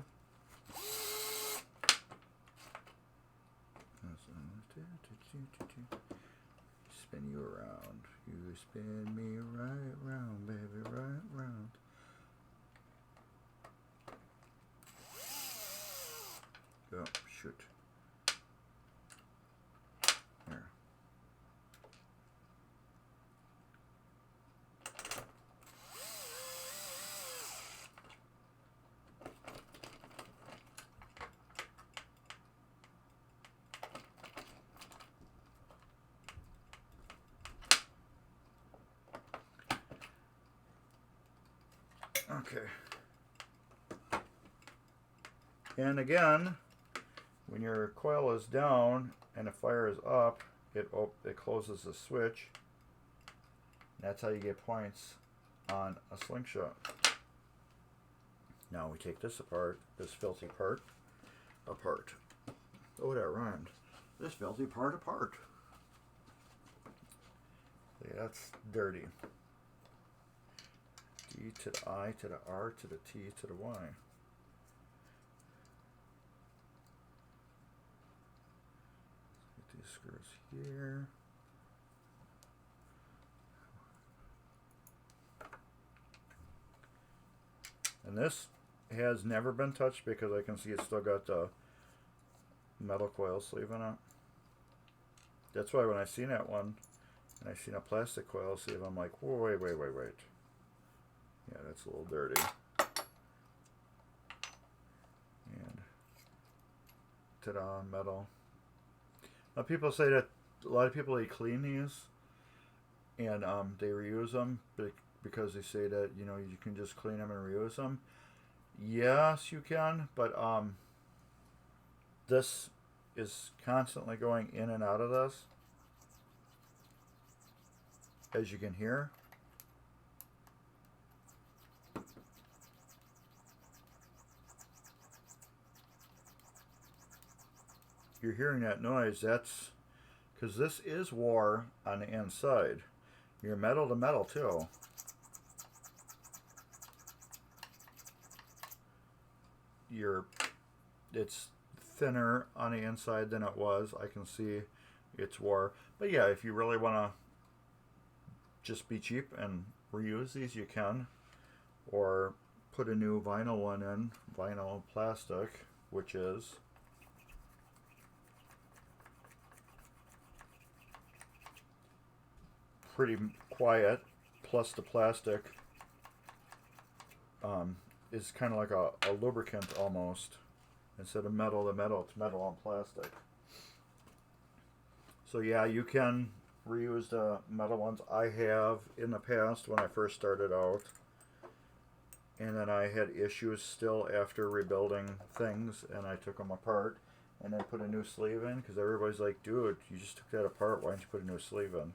Spin you around. You spin me right round, baby, right round. Oh, shoot. There. Okay. And again, when your coil is down and the fire is up, it closes the switch. That's how you get points on a slingshot. Now we take this apart, this filthy part apart. Oh, that rhymed. This filthy part apart. That's dirty. D to the I to the R to the T to the Y. Get these screws here. And this has never been touched because I can see it's still got the metal coil sleeve in it. That's why when I seen that one and I seen a plastic coil sleeve, I'm like, whoa, wait. Yeah, that's a little dirty. And ta-da, metal. Now people say that a lot of people, they clean these and they reuse them because they say that, you know, you can just clean them and reuse them. Yes, you can, but this is constantly going in and out of this, as you can hear. You're hearing that noise, that's because this is war on the inside. You're metal to metal too. It's thinner on the inside than it was. I can see it's war. But yeah, if you really want to just be cheap and reuse these, you can. Or put a new vinyl one in, vinyl plastic, which is pretty quiet, plus the plastic is kind of like a lubricant almost. Instead of metal to metal, it's metal on plastic. So yeah, you can reuse the metal ones. I have in the past when I first started out, and then I had issues still after rebuilding things, and I took them apart and then put a new sleeve in, because everybody's like, dude, you just took that apart, why didn't you put a new sleeve in?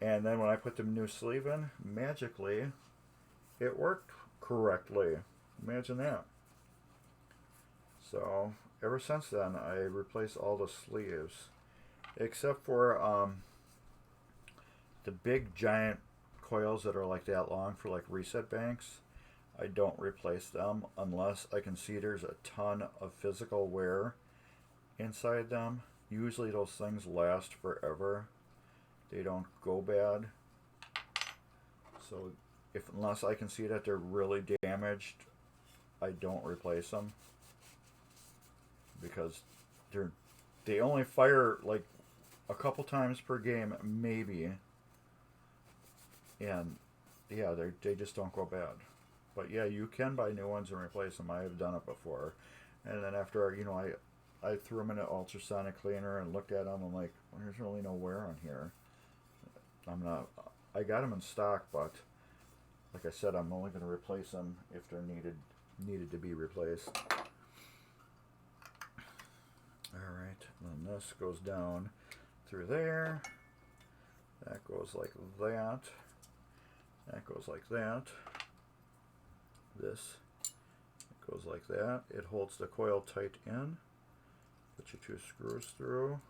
And then when I put the new sleeve in, magically it worked correctly. Imagine that. So ever since then, I replaced all the sleeves, except for the big giant coils that are like that long for like reset banks. I don't replace them unless I can see there's a ton of physical wear inside them. Usually those things last forever. They don't go bad. So unless I can see that they're really damaged, I don't replace them, because they only fire like a couple times per game, maybe, and yeah, they just don't go bad. But yeah, you can buy new ones and replace them. I have done it before, and then after, you know, I threw them in an ultrasonic cleaner and looked at them. I'm like, well, there's really no wear on here. I got them in stock, but like I said, I'm only going to replace them if they're needed to be replaced. Alright, then this goes down through there. That goes like that. That goes like that. This goes like that. It holds the coil tight in. Put your 2 screws through.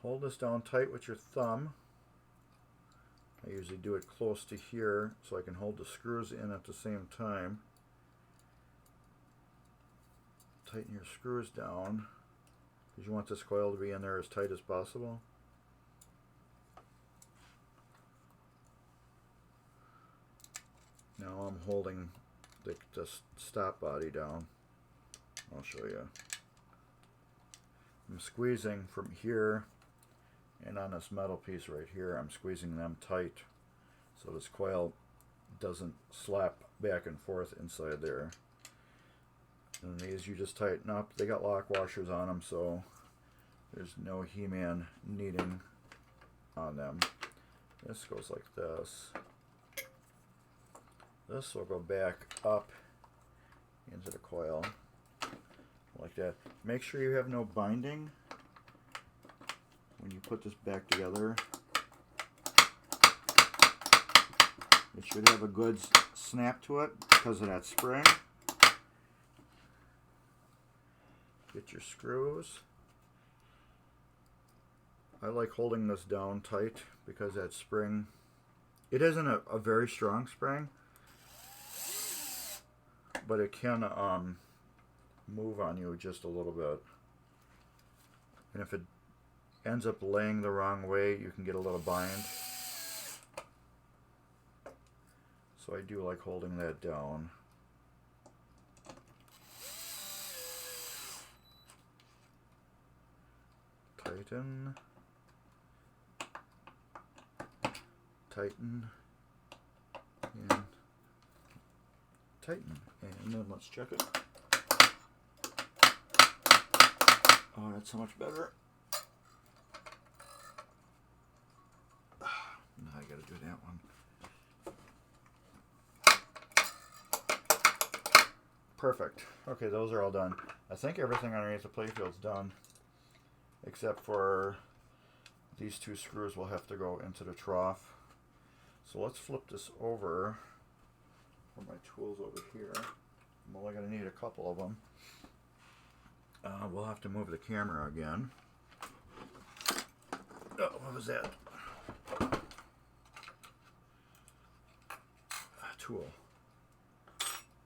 Hold this down tight with your thumb. I usually do it close to here so I can hold the screws in at the same time. Tighten your screws down because you want this coil to be in there as tight as possible. Now I'm holding the stop body down. I'll show you. I'm squeezing from here, and on this metal piece right here, I'm squeezing them tight so this coil doesn't slap back and forth inside there. And these you just tighten up. They got lock washers on them, so there's no He-Man kneading on them. This goes like this. This will go back up into the coil like that. Make sure you have no binding when you put this back together. It should have a good snap to it because of that spring. Get your screws. I like holding this down tight because that spring, it isn't a very strong spring, but it can move on you just a little bit. And if it ends up laying the wrong way, you can get a little bind. So I do like holding that down. Tighten. Tighten. And tighten. And then let's check it. Oh, that's so much better. Now I gotta do that one. Perfect. Okay, those are all done. I think everything underneath the playfield's done, except for these two screws will have to go into the trough. So let's flip this over. Put my tools over here. I'm only going to need a couple of them. We'll have to move the camera again. Oh, what was that? A tool.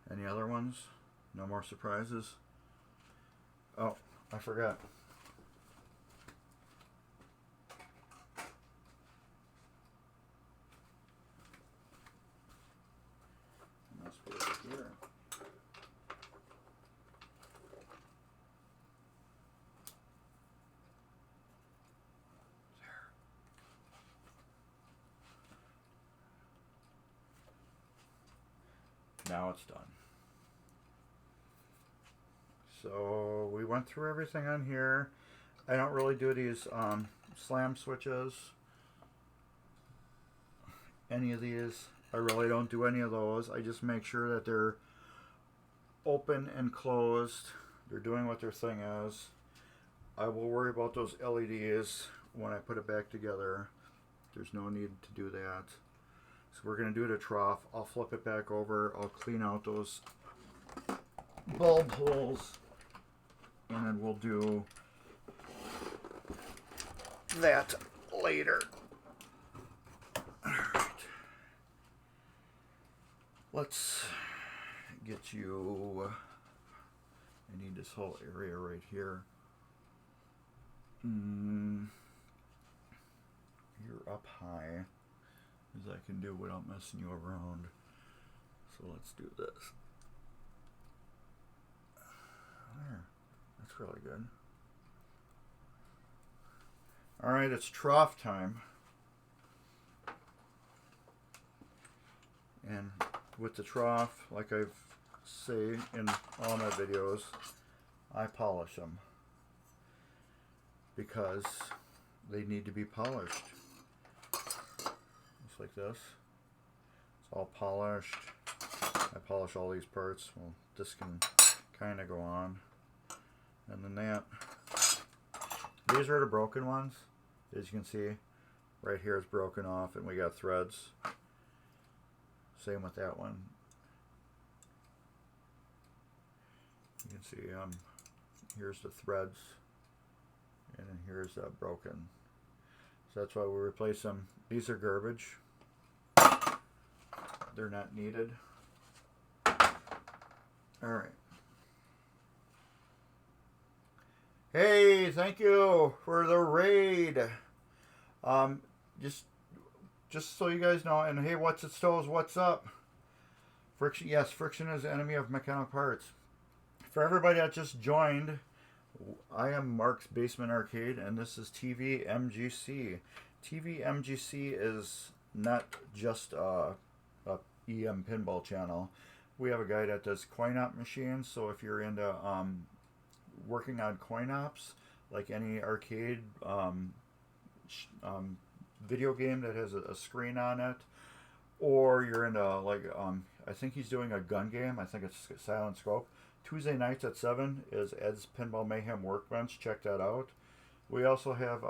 Any other ones? No more surprises? Oh, I forgot. Let's put it here. There. Now it's done. So we went through everything on here. I don't really do these slam switches. Any of these. I really don't do any of those. I just make sure that they're open and closed. They're doing what their thing is. I will worry about those LEDs when I put it back together. There's no need to do that. So we're going to do the trough. I'll flip it back over. I'll clean out those bulb holes. And then we'll do that later. Alright. Let's get you... I need this whole area right here. You're up high as I can do without messing you around. So let's do this. There. That's really good. Alright, it's trough time. And with the trough, like I say in all my videos, I polish them. Because they need to be polished. Just like this. It's all polished. I polish all these parts. Well, this can kind of go on. And then that. These are the broken ones. As you can see, right here is broken off and we got threads. Same with that one. You can see here's the threads and then here's broken. So that's why we replace them. These are garbage. They're not needed. Alright. Hey, thank you for the raid. Just so you guys know, and hey, what's it stoves? What's up? Friction, yes, friction is the enemy of mechanical parts. For everybody that just joined, I am Mark's Basement Arcade, and this is tvMGC. tvMGC is not just a EM pinball channel. We have a guy that does coin-op machines, so if you're into working on coin-ops, like any arcade video game that has a screen on it, or you're into like I think he's doing a gun game. I think it's Silent Scope. Tuesday nights at 7 is Ed's Pinball Mayhem Workbench. Check that out. We also have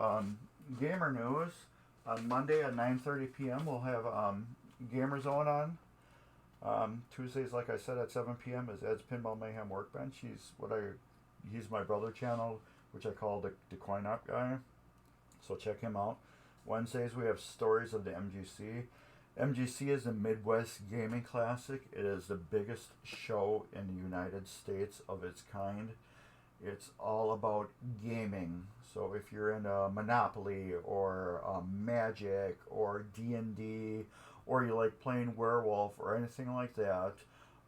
gamer news on Monday at 9:30 p.m. We'll have Gamer Zone on. Tuesdays, like I said, at 7 p.m. is Ed's Pinball Mayhem Workbench. He's my brother channel, which I call the coin-op guy. So check him out. Wednesdays we have Stories of the MGC. MGC is the Midwest Gaming Classic. It is the biggest show in the United States of its kind. It's all about gaming. So if you're into Monopoly or Magic or D&D, or you like playing Werewolf or anything like that,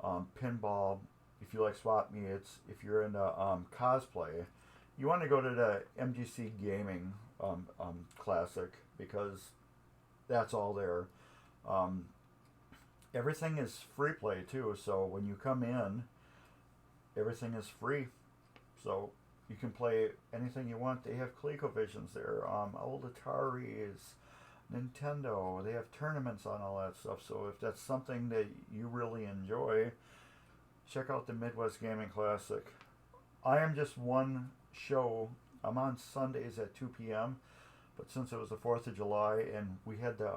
Pinball, if you like swap meets, if you're into cosplay, you want to go to the MGC Gaming Classic, because that's all there. Everything is free play too, so when you come in, everything is free. So you can play anything you want. They have ColecoVisions there, old Ataris, Nintendo. They have tournaments on all that stuff. So if that's something that you really enjoy, check out the Midwest Gaming Classic. I am just one show. I'm on Sundays at 2 p.m. But since it was the 4th of July and we had the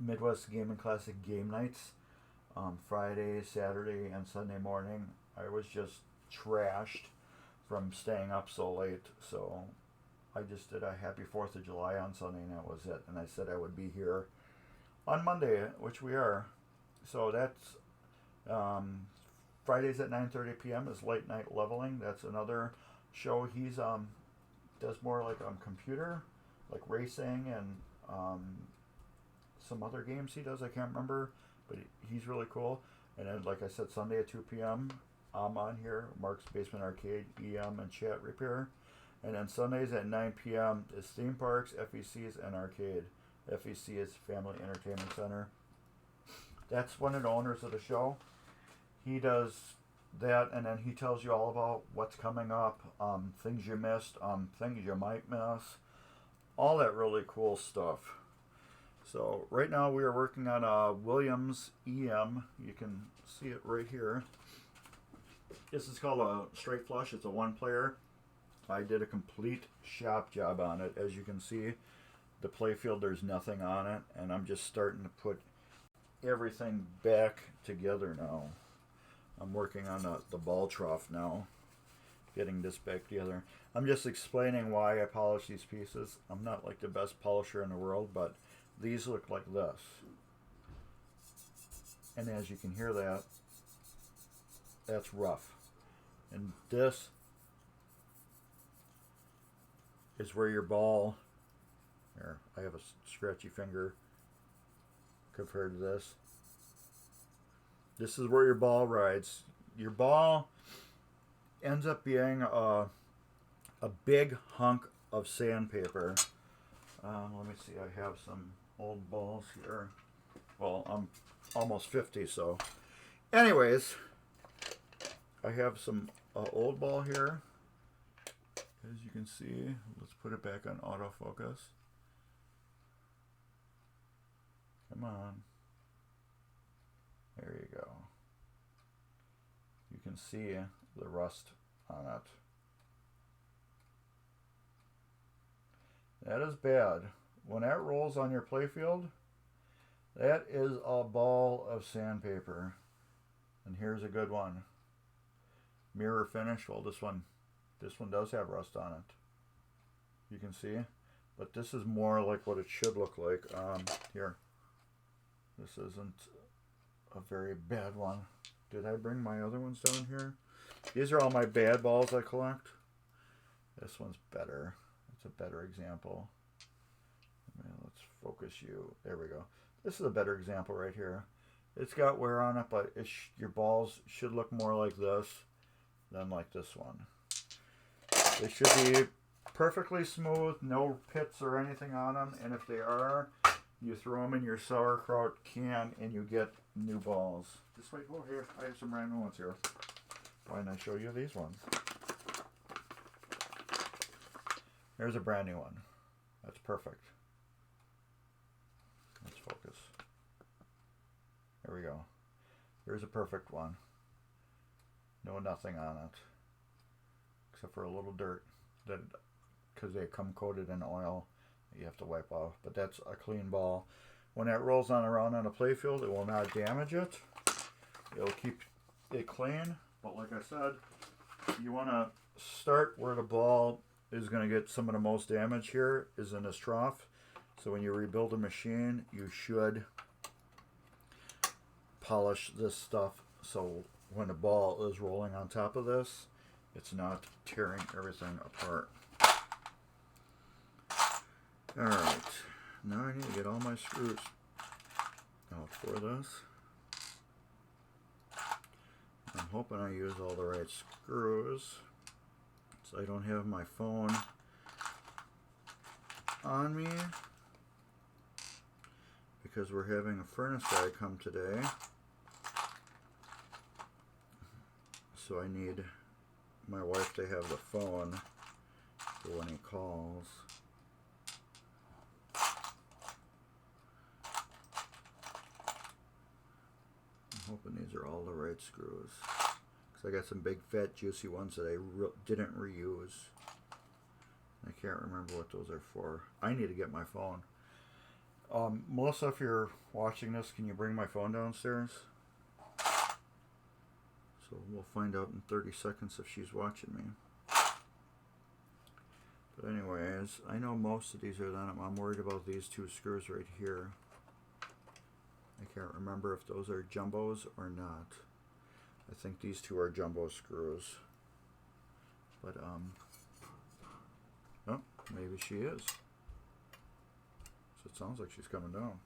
Midwest Gaming Classic game nights, Friday, Saturday, and Sunday morning, I was just trashed from staying up so late. So I just did a happy 4th of July on Sunday, and that was it. And I said I would be here on Monday, which we are. So that's Fridays at 9:30 p.m. is Late Night Leveling. That's another show. He's does more like computer, like racing and some other games he does. I can't remember, but he's really cool. And then, like I said, Sunday at 2 p.m. I'm on here, Mark's Basement Arcade, EM, and Chat Repair. And then Sundays at 9 p.m. is Theme Parks, FECs, and Arcade. FEC is Family Entertainment Center. That's one of the owners of the show. He does that, and then he tells you all about what's coming up, things you missed, things you might miss, all that really cool stuff. So right now we are working on Williams EM. You can see it right here. This is called a straight flush. It's a one player. I did a complete shop job on it. As you can see, the playfield, there's nothing on it, and I'm just starting to put everything back together now. I'm working on the ball trough now, getting this back together. I'm just explaining why I polish these pieces. I'm not like the best polisher in the world, but these look like this. And as you can hear that, that's rough. And this is where your ball, here, I have a scratchy finger compared to this. This is where your ball rides. Your ball ends up being a big hunk of sandpaper. Let me see, I have some old balls here. Well, I'm almost 50, so. Anyways, I have some old ball here. As you can see, let's put it back on autofocus. Come on. There you go. You can see the rust on it. That is bad. When that rolls on your playfield, that is a ball of sandpaper. And here's a good one. Mirror finish. Well, this one does have rust on it. You can see, but this is more like what it should look like. Here. This isn't a very bad one. Did I bring my other ones down here? These are all my bad balls I collect. This one's better. It's a better example. Let's focus you. There we go. This is a better example right here. It's got wear on it, but your balls should look more like this than like this one. They should be perfectly smooth, no pits or anything on them, and if they are, you throw them in your sauerkraut can and you get new balls. This way, oh here, I have some brand new ones here. Why didn't I show you these ones? Here's a brand new one. That's perfect. Let's focus. There we go. Here's a perfect one. No nothing on it. Except for a little dirt that, because they come coated in oil, you have to wipe off. But that's a clean ball. When that rolls on around on a playfield, it will not damage it. It'll keep it clean. But like I said, you want to start where the ball is going to get some of the most damage here is in this trough. So when you rebuild a machine, you should polish this stuff so when the ball is rolling on top of this, it's not tearing everything apart. Alright, now I need to get all my screws out for this. I'm hoping I use all the right screws, so I don't have my phone on me, because we're having a furnace guy come today, so I need my wife to have the phone for when he calls. I'm hoping these are all the right screws, because I got some big fat juicy ones that I didn't reuse. I can't remember what those are for. I need to get my phone. Melissa, if you're watching this, can you bring my phone downstairs? So we'll find out in 30 seconds if she's watching me. But anyways, I know most of these are done. I'm worried about these two screws right here. I can't remember if those are jumbos or not. I think these two are jumbo screws. But, oh, maybe she is. So it sounds like she's coming down.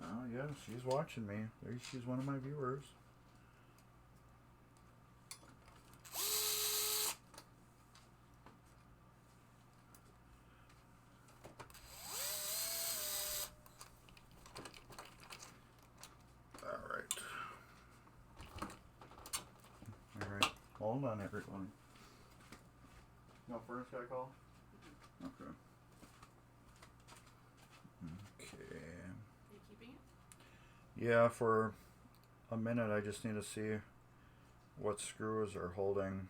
Oh, yeah, she's watching me. She's one of my viewers. Hold on, everyone. No furnace guy call? Okay. Okay. Are you keeping it? Yeah, for a minute I just need to see what screws are holding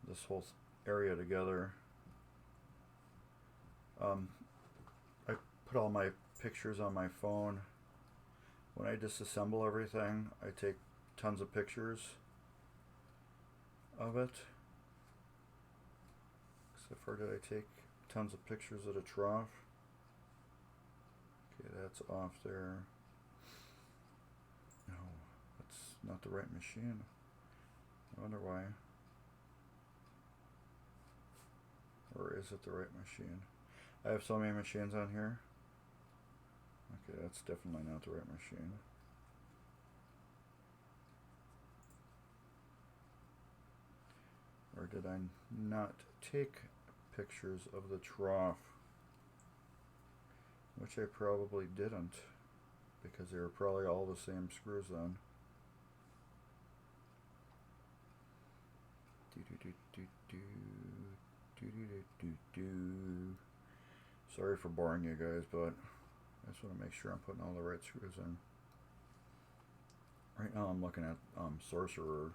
this whole area together. I put all my pictures on my phone. When I disassemble everything, I take tons of pictures of it. Except for, did I take tons of pictures of the trough? Okay, that's off there. No, that's not the right machine. I wonder why. Or is it the right machine? I have so many machines on here. Okay, that's definitely not the right machine. Or did I not take pictures of the trough? Which I probably didn't, because they were probably all the same screws then. Sorry for boring you guys, but I just want to make sure I'm putting all the right screws in. Right now I'm looking at Sorcerer.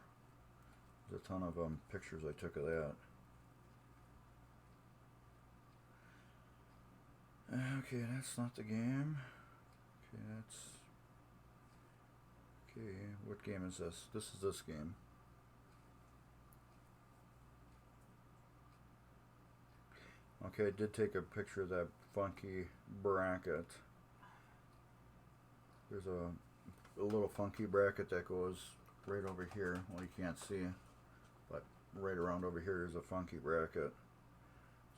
There's a ton of pictures I took of that. Okay, that's not the game. Okay, that's... Okay, what game is this? This is this game. Okay, I did take a picture of that funky bracket. There's a little funky bracket that goes right over here. Well, you can't see, but right around over here is a funky bracket.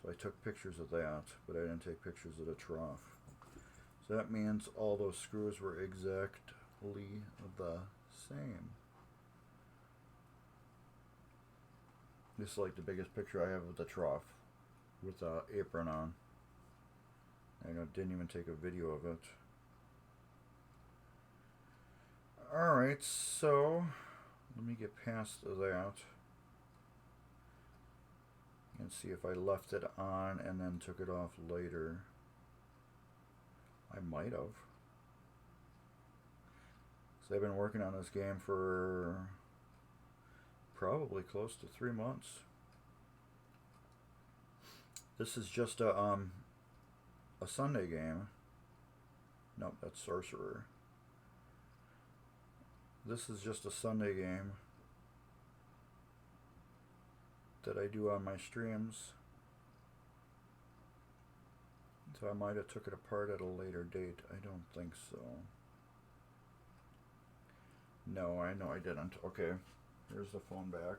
So I took pictures of that, but I didn't take pictures of the trough. So that means all those screws were exactly the same. This is like the biggest picture I have of the trough with the apron on. I didn't even take a video of it. Alright, so let me get past that and see if I left it on and then took it off later. I might have. So I've been working on this game for probably close to 3 months. This is just a Sunday game. Nope, that's Sorcerer. this is just a Sunday game that I do on my streams. So I might have took it apart at a later date. I don't think so. No, I know I didn't. Okay, here's the phone back.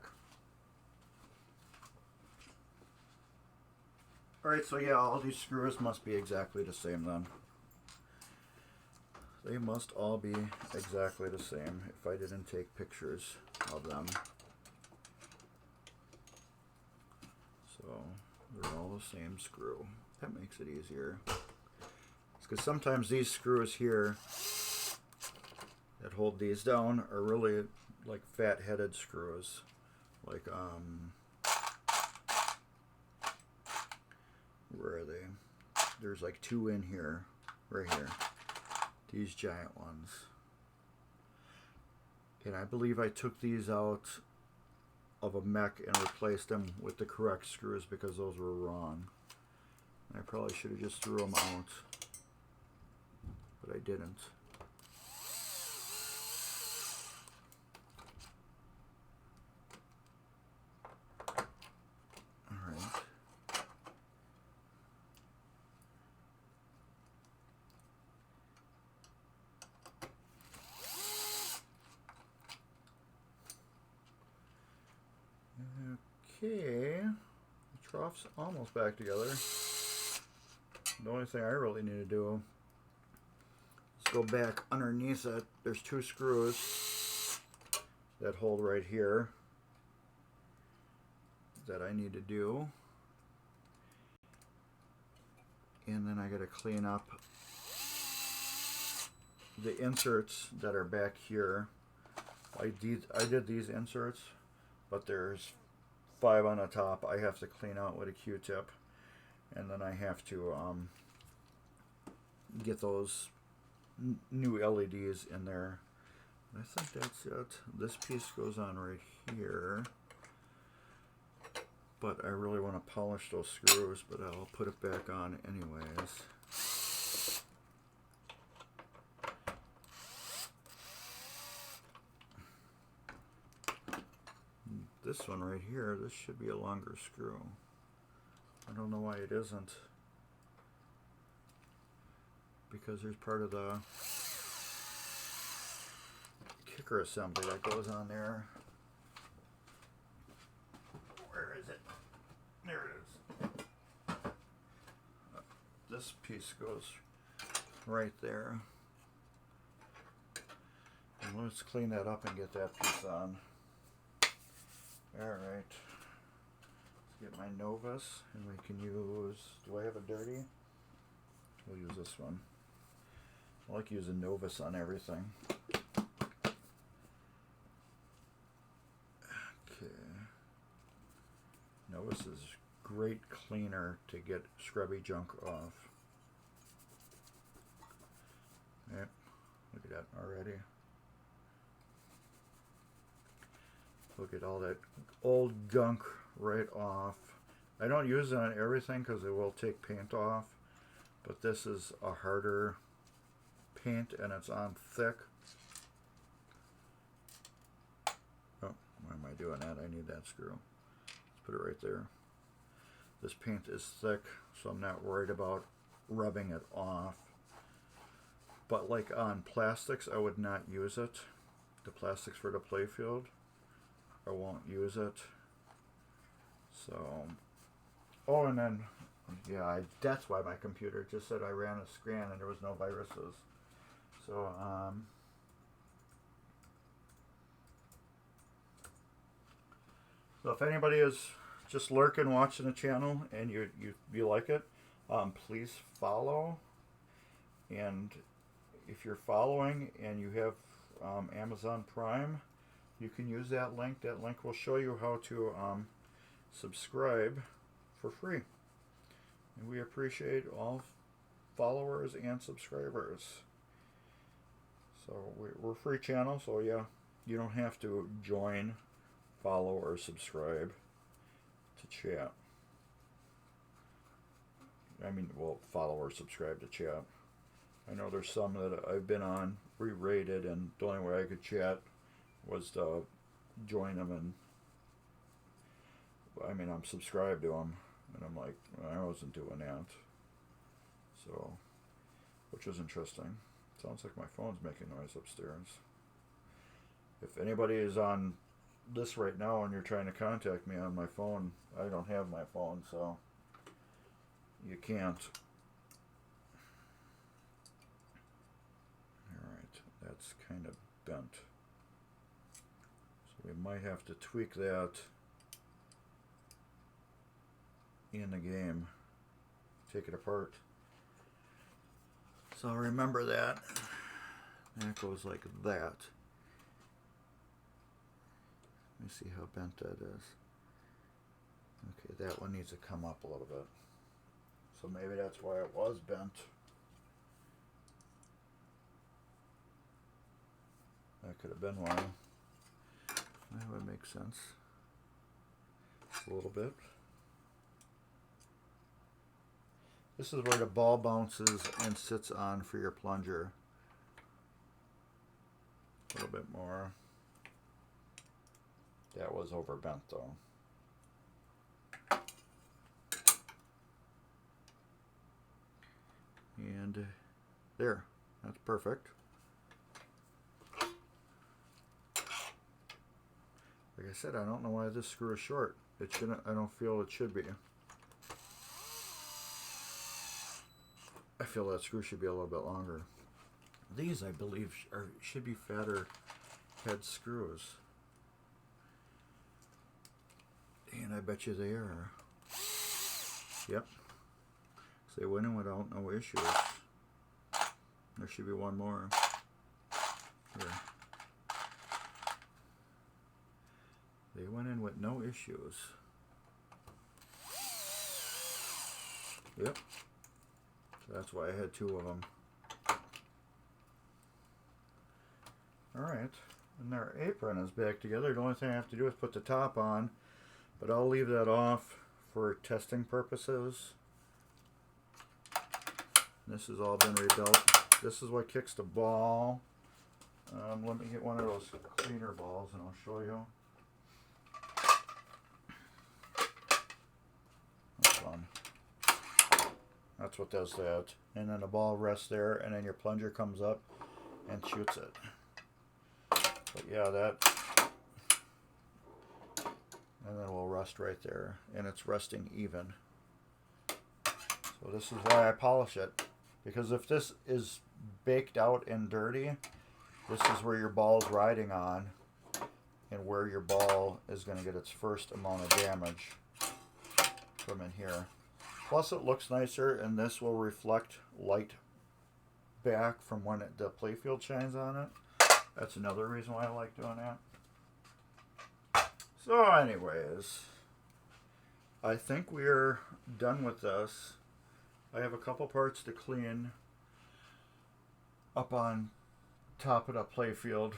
Alright, so yeah, all these screws must be exactly the same then. They must all be exactly the same if I didn't take pictures of them. So, they're all the same screw. That makes it easier. Because sometimes these screws here that hold these down are really like fat-headed screws. Like, where are they? There's like 2 in here, right here. These giant ones. And I believe I took these out of a mech and replaced them with the correct screws because those were wrong. I probably should have just threw them out, but I didn't. Alright. Okay. The trough's almost back together. The only thing I really need to do is go back underneath it. There's 2 screws that hold right here that I need to do. And then I got to clean up the inserts that are back here. I did these inserts, but there's 5 on the top I have to clean out with a Q-tip. And then I have to get those new LEDs in there. I think that's it. This piece goes on right here. But I really want to polish those screws, but I'll put it back on anyways. This one right here, this should be a longer screw. I don't know why it isn't. Because there's part of the kicker assembly that goes on there. Where is it? There it is. This piece goes right there. And let's clean that up and get that piece on. Alright. Get my Novus, and we can use, do I have a dirty? We'll use this one. I like using Novus on everything. Okay. Novus is great cleaner to get scrubby junk off. Yep, look at that already. Look at all that old gunk right off. I don't use it on everything because it will take paint off, but this is a harder paint and it's on thick. Oh, why am I doing that? I need that screw. Let's put it right there. This paint is thick, so I'm not worried about rubbing it off. But like on plastics, I would not use it. The plastics for the playfield, I won't use it. So, oh, and then, yeah, that's why my computer just said I ran a scan and there was no viruses. So, so if anybody is just lurking watching the channel and you like it, please follow. And if you're following and you have Amazon Prime, you can use that link. That link will show you how to subscribe for free. And we appreciate all followers and subscribers. So we're a free channel, so yeah, you don't have to join, follow, or subscribe to chat. I mean, well, follow or subscribe to chat. I know there's some that I've been on, re-rated, and the only way I could chat was to join them, and I mean, I'm subscribed to them, and I'm like, I wasn't doing that. So, which was interesting. Sounds like my phone's making noise upstairs. If anybody is on this right now and you're trying to contact me on my phone, I don't have my phone, so you can't. Alright, that's kind of bent. So we might have to tweak that in the game. Take it apart. So remember that. That goes like that. Let me see how bent that is. Okay, that one needs to come up a little bit. So maybe that's why it was bent. That could have been why. That would make sense. A little bit. This is where the ball bounces and sits on for your plunger. A little bit more. That was overbent though. And there, that's perfect. Like I said, I don't know why this screw is short. It shouldn't, I don't feel it should be. I feel that screw should be a little bit longer. These, I believe, should be fatter head screws. And I bet you they are. Yep. So they went in without no issues. There should be one more. Here. They went in with no issues. Yep. So that's why I had two of them. Alright. And their apron is back together. The only thing I have to do is put the top on. But I'll leave that off for testing purposes. This has all been rebuilt. This is what kicks the ball. Let me get one of those cleaner balls and I'll show you. That's fun. That's what does that. And then the ball rests there and then your plunger comes up and shoots it. But yeah, that... And then it will rest right there. And it's resting even. So this is why I polish it. Because if this is baked out and dirty, this is where your ball's riding on. And where your ball is going to get its first amount of damage from in here. Plus it looks nicer and this will reflect light back from when the playfield shines on it. That's another reason why I like doing that. So anyways, I think we're done with this. I have a couple parts to clean up on top of the playfield.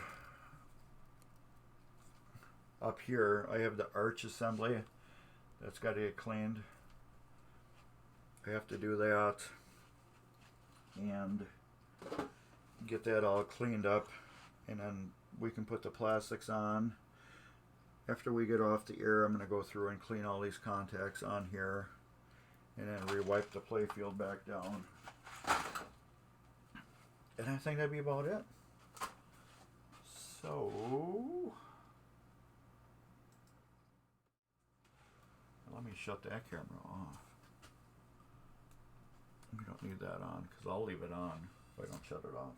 Up here, I have the arch assembly that's got to get cleaned. I have to do that and get that all cleaned up, and then we can put the plastics on. After we get off the air, I'm going to go through and clean all these contacts on here and then re-wipe the playfield back down. And I think that'd be about it. So, let me shut that camera off. We don't need that on because I'll leave it on if I don't shut it off.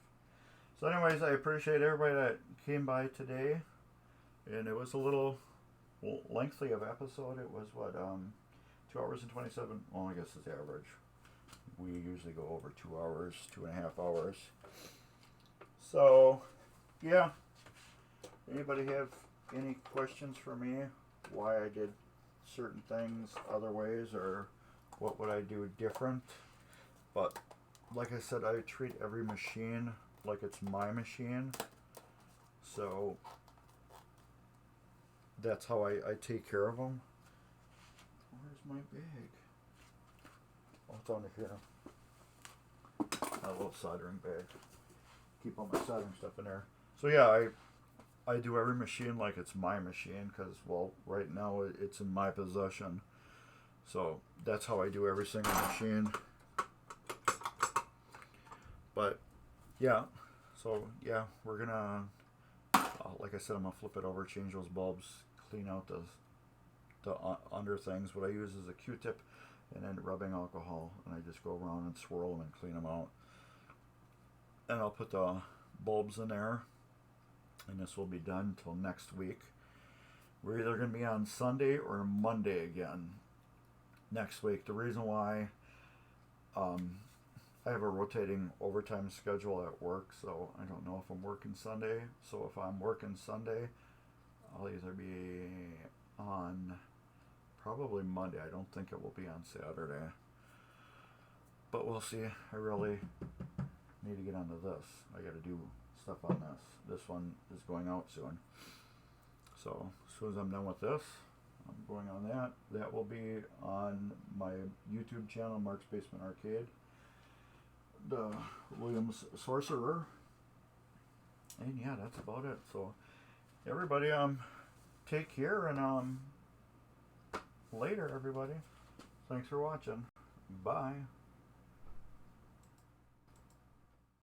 So anyways, I appreciate everybody that came by today. And it was a little lengthy of episode. It was what, 2 hours and 27. Well, I guess it's average. We usually go over 2 hours, 2.5 hours. So, yeah. Anybody have any questions for me? Why I did certain things other ways, or what would I do different? But like I said, I treat every machine like it's my machine. So that's how I take care of them. Where's my bag? Oh, it's under here. A little soldering bag. Keep all my soldering stuff in there. So yeah, I do every machine like it's my machine because, well, right now it's in my possession. So that's how I do every single machine. But yeah, so yeah, we're gonna, like I said, I'm gonna flip it over, change those bulbs, clean out the under things. What I use is a Q-tip and then rubbing alcohol, and I just go around and swirl them and clean them out. And I'll put the bulbs in there, and this will be done till next week. We're either going to be on Sunday or Monday again next week. The reason why, I have a rotating overtime schedule at work, so I don't know if I'm working Sunday. So if I'm working Sunday, I'll either be on probably Monday. I don't think it will be on Saturday, but we'll see. I really need to get onto this. I got to do stuff on this. This one is going out soon. So as soon as I'm done with this, I'm going on that. That will be on my YouTube channel, Mark's Basement Arcade. The Williams Sorcerer. And yeah, that's about it. So everybody, take care, and later, everybody. Thanks for watching. Bye.